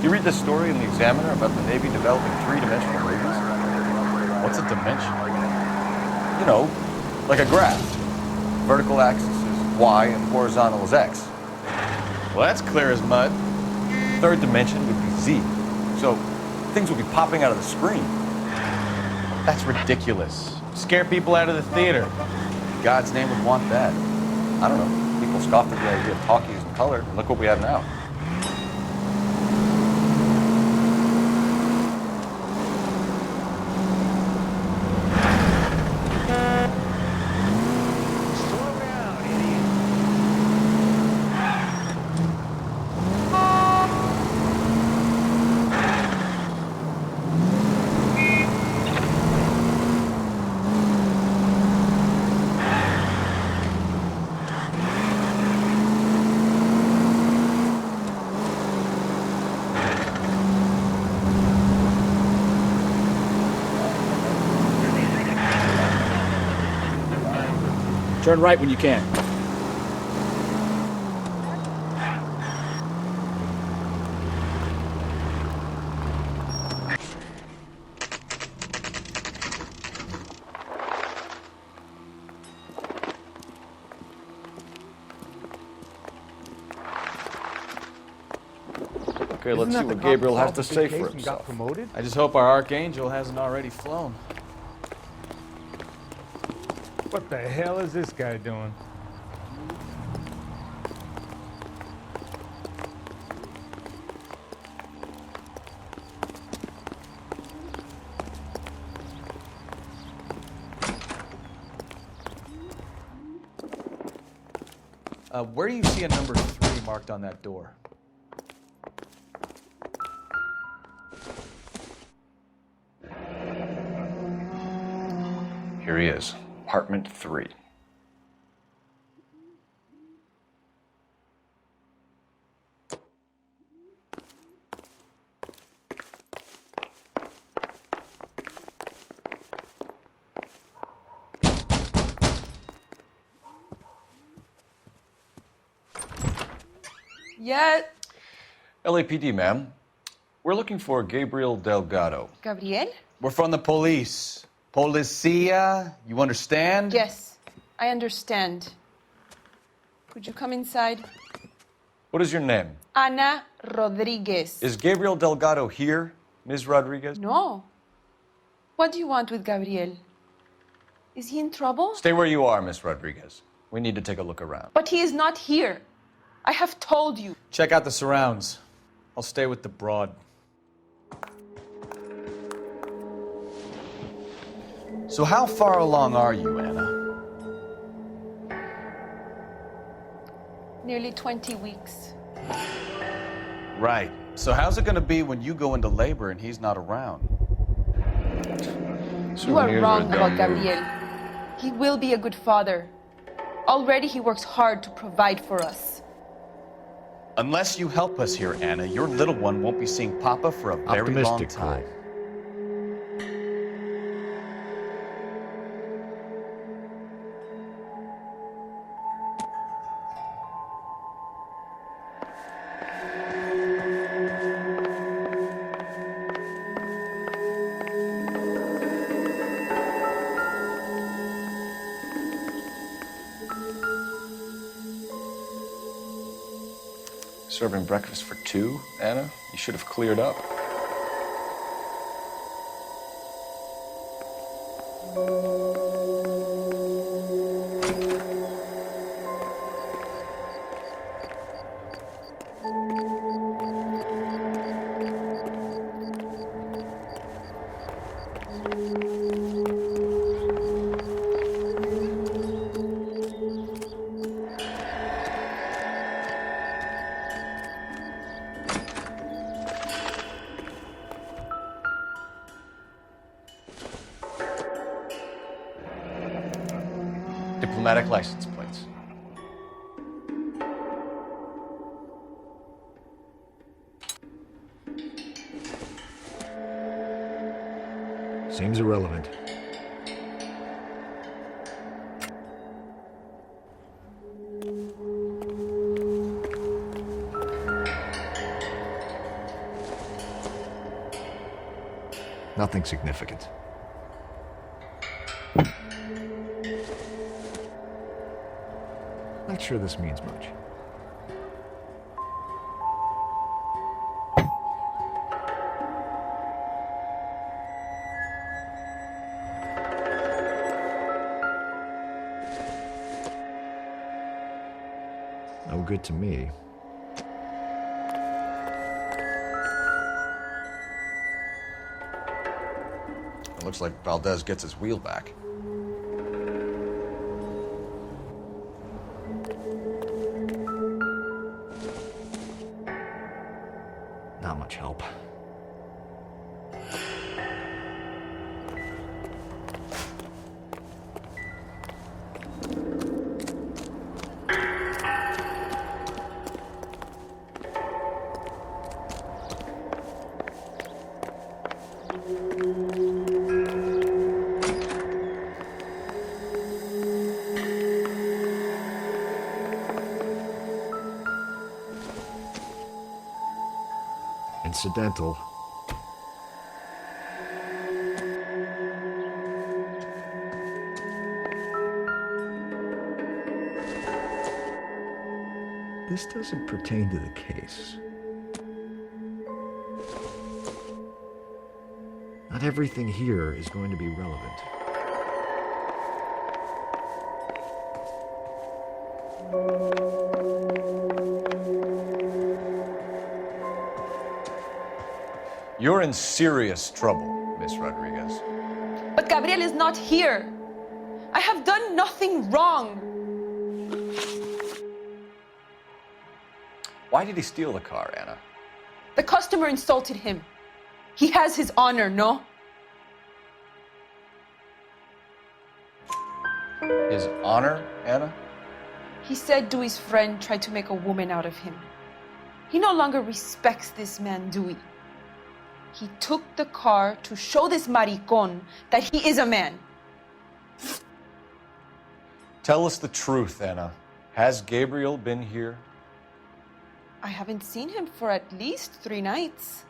You read this story in the Examiner about the Navy developing three-dimensional movies? What's a dimension? You know, like a graph. Vertical axis is Y and horizontal is X. Well, that's clear as mud. Third dimension would be Z. So things would be popping out of the screen. That's ridiculous. Scare people out of the theater. In God's name would want that. I don't know. People scoffed at the idea of talkies in color, and look what we have now. Turn right when you can. Okay, let's see what Gabriel has to say for himself. I just hope our archangel hasn't already flown. What the hell is this guy doing? Where do you see a number 3 marked on that door? Here he is, apartment 3. Yet. LAPD, ma'am. We're looking for Gabriel Delgado. Gabriel? We're from the police. Policia, you understand? Yes, I understand. Could you come inside? What is your name? Ana Rodriguez. Is Gabriel Delgado here, Ms. Rodriguez? No. What do you want with Gabriel? Is he in trouble? Stay where you are, Ms. Rodriguez. We need to take a look around. But he is not here. I have told you. Check out the surrounds. I'll stay with the broad. So how far along are you, Anna? Nearly 20 weeks. Right. So how's it going to be when you go into labor and he's not around? You are wrong about Gabriel. He will be a good father. Already he works hard to provide for us. Unless you help us here, Anna, your little one won't be seeing Papa for a very long time. Serving breakfast for 2, Anna? You should have cleared up. Diplomatic license plates. Seems irrelevant. Nothing significant. Not sure this means much. No good to me. It looks like Valdez gets his wheel back. Not much help. Incidental. This doesn't pertain to the case. Not everything here is going to be relevant. You're in serious trouble, Miss Rodriguez. But Gabriel is not here. I have done nothing wrong. Why did he steal the car, Anna? The customer insulted him. He has his honor, no? His honor, Anna? He said Dewey's friend tried to make a woman out of him. He no longer respects this man, Dewey. He took the car to show this maricón that he is a man. Tell us the truth, Anna. Has Gabriel been here? I haven't seen him for at least 3 nights.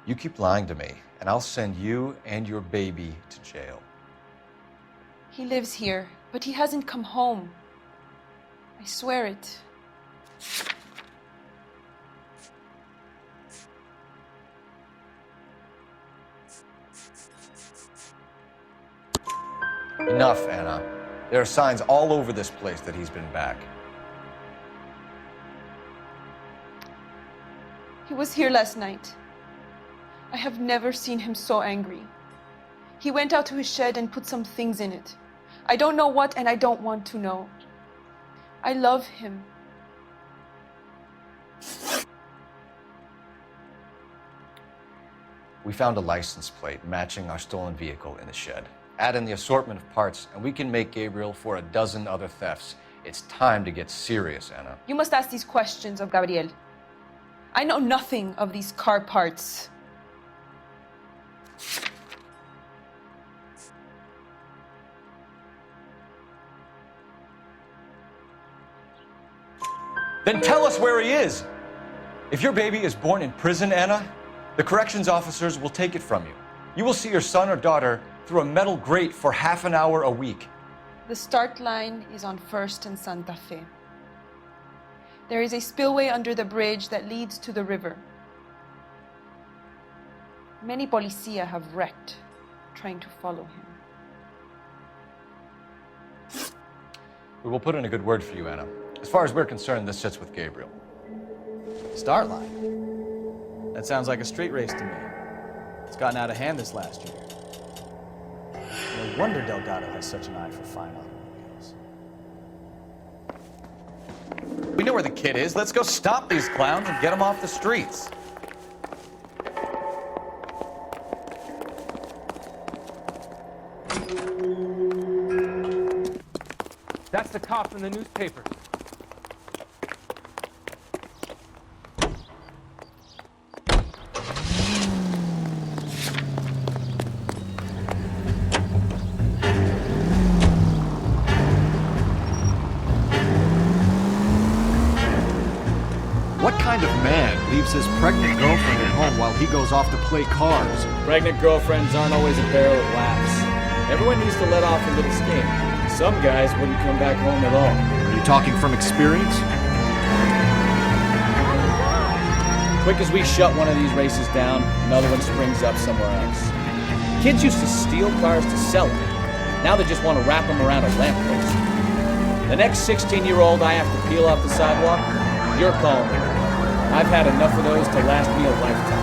You keep lying to me, and I'll send you and your baby to jail. He lives here, but he hasn't come home. I swear it. Enough, Anna. There are signs all over this place that he's been back. He was here last night. I have never seen him so angry. He went out to his shed and put some things in it. I don't know what, and I don't want to know. I love him. We found a license plate matching our stolen vehicle in the shed. Add in the assortment of parts, and we can make Gabriel for a dozen other thefts. It's time to get serious, Anna. You must ask these questions of Gabriel. I know nothing of these car parts. Then tell us where he is. If your baby is born in prison, Anna, the corrections officers will take it from you. You will see your son or daughter through a metal grate for half an hour a week. The start line is on 1st and Santa Fe. There is a spillway under the bridge that leads to the river. Many policia have wrecked trying to follow him. We will put in a good word for you, Anna. As far as we're concerned, this sits with Gabriel. Start line? That sounds like a street race to me. It's gotten out of hand this last year. No wonder Delgado has such an eye for fine automobiles. We know where the kid is. Let's go stop these clowns and get them off the streets. That's the cop from the newspaper. What kind of man leaves his pregnant girlfriend at home while he goes off to play cards? Pregnant girlfriends aren't always a barrel of laughs. Everyone needs to let off a little steam. Some guys wouldn't come back home at all. Are you talking from experience? Quick as we shut one of these races down, another one springs up somewhere else. Kids used to steal cars to sell them. Now they just want to wrap them around a lamppost. The next 16-year-old I have to peel off the sidewalk, you're calling me. I've had enough of those to last me a lifetime.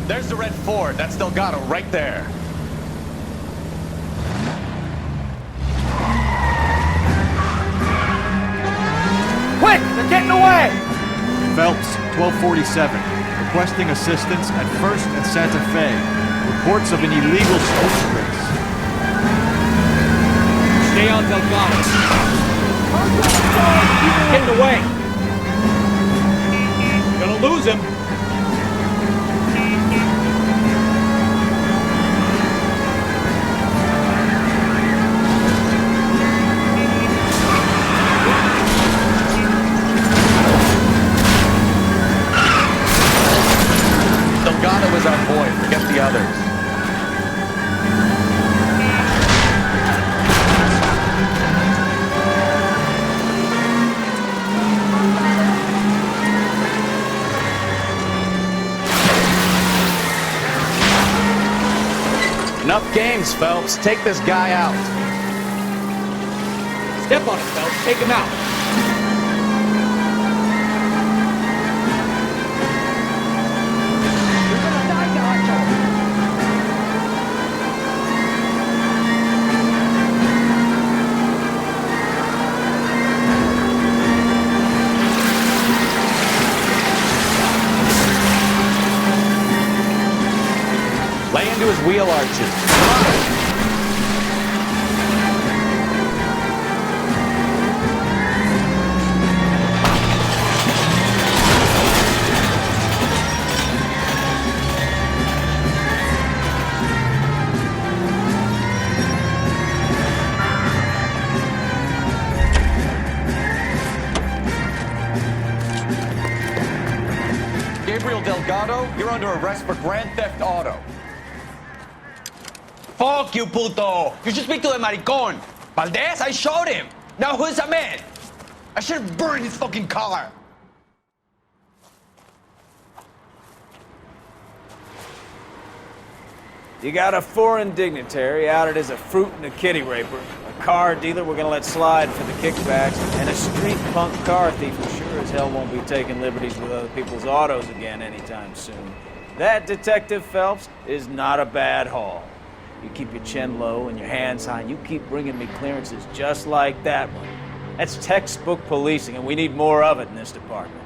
There's the red Ford. That's Delgado right there. Quick! They're getting away! Phelps, 1247. Requesting assistance at 1st and Santa Fe. Reports of an illegal scooter race. Stay on Delgado. He's getting away. You're gonna lose him. Delgado is our boy. Forget the others. Enough games, Phelps. Take this guy out. Step on it, Phelps. Take him out. Lay into his wheel arches. Come on. Gabriel Delgado, you're under arrest for Grand Theft Auto. Fuck you, puto! You should speak to the maricon! Valdez, I showed him! Now who's a man? I should have burned his fucking car! You got a foreign dignitary outed as a fruit and a kitty raper, a car dealer we're gonna let slide for the kickbacks, and a street punk car thief who sure as hell won't be taking liberties with other people's autos again anytime soon. That, Detective Phelps, is not a bad haul. You keep your chin low and your hands high, and you keep bringing me clearances just like that one. That's textbook policing, and we need more of it in this department.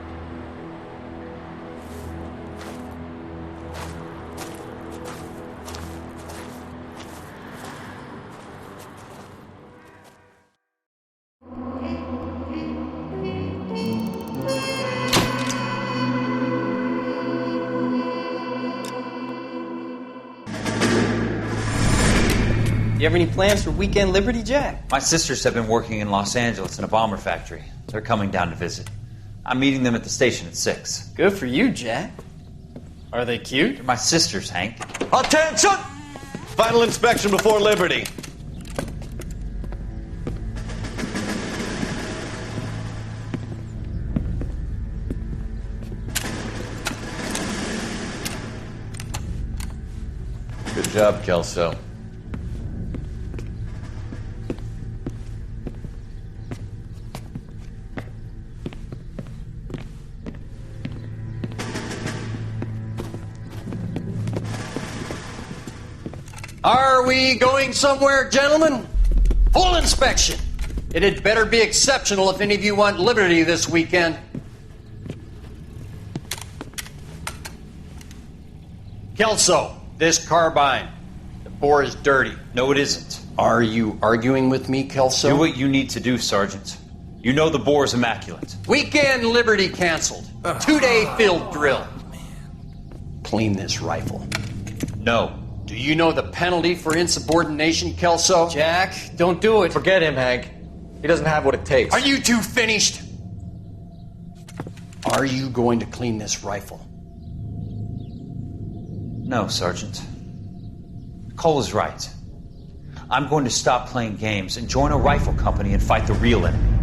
You have any plans for weekend Liberty, Jack? My sisters have been working in Los Angeles in a bomber factory. They're coming down to visit. I'm meeting them at the station at 6. Good for you, Jack. Are they cute? They're my sisters, Hank. Attention! Final inspection before liberty. Good job, Kelso. Are we going somewhere, gentlemen? Full inspection. It had better be exceptional if any of you want liberty this weekend. Kelso, this carbine. The bore is dirty. No, it isn't. Are you arguing with me, Kelso? Do what you need to do, Sergeant. You know the bore's immaculate. Weekend liberty canceled. 2-day field drill. Clean this rifle. No. Do you know the penalty for insubordination, Kelso? Jack, don't do it. Forget him, Hank. He doesn't have what it takes. Are you two finished? Are you going to clean this rifle? No, Sergeant. Cole is right. I'm going to stop playing games and join a rifle company and fight the real enemy.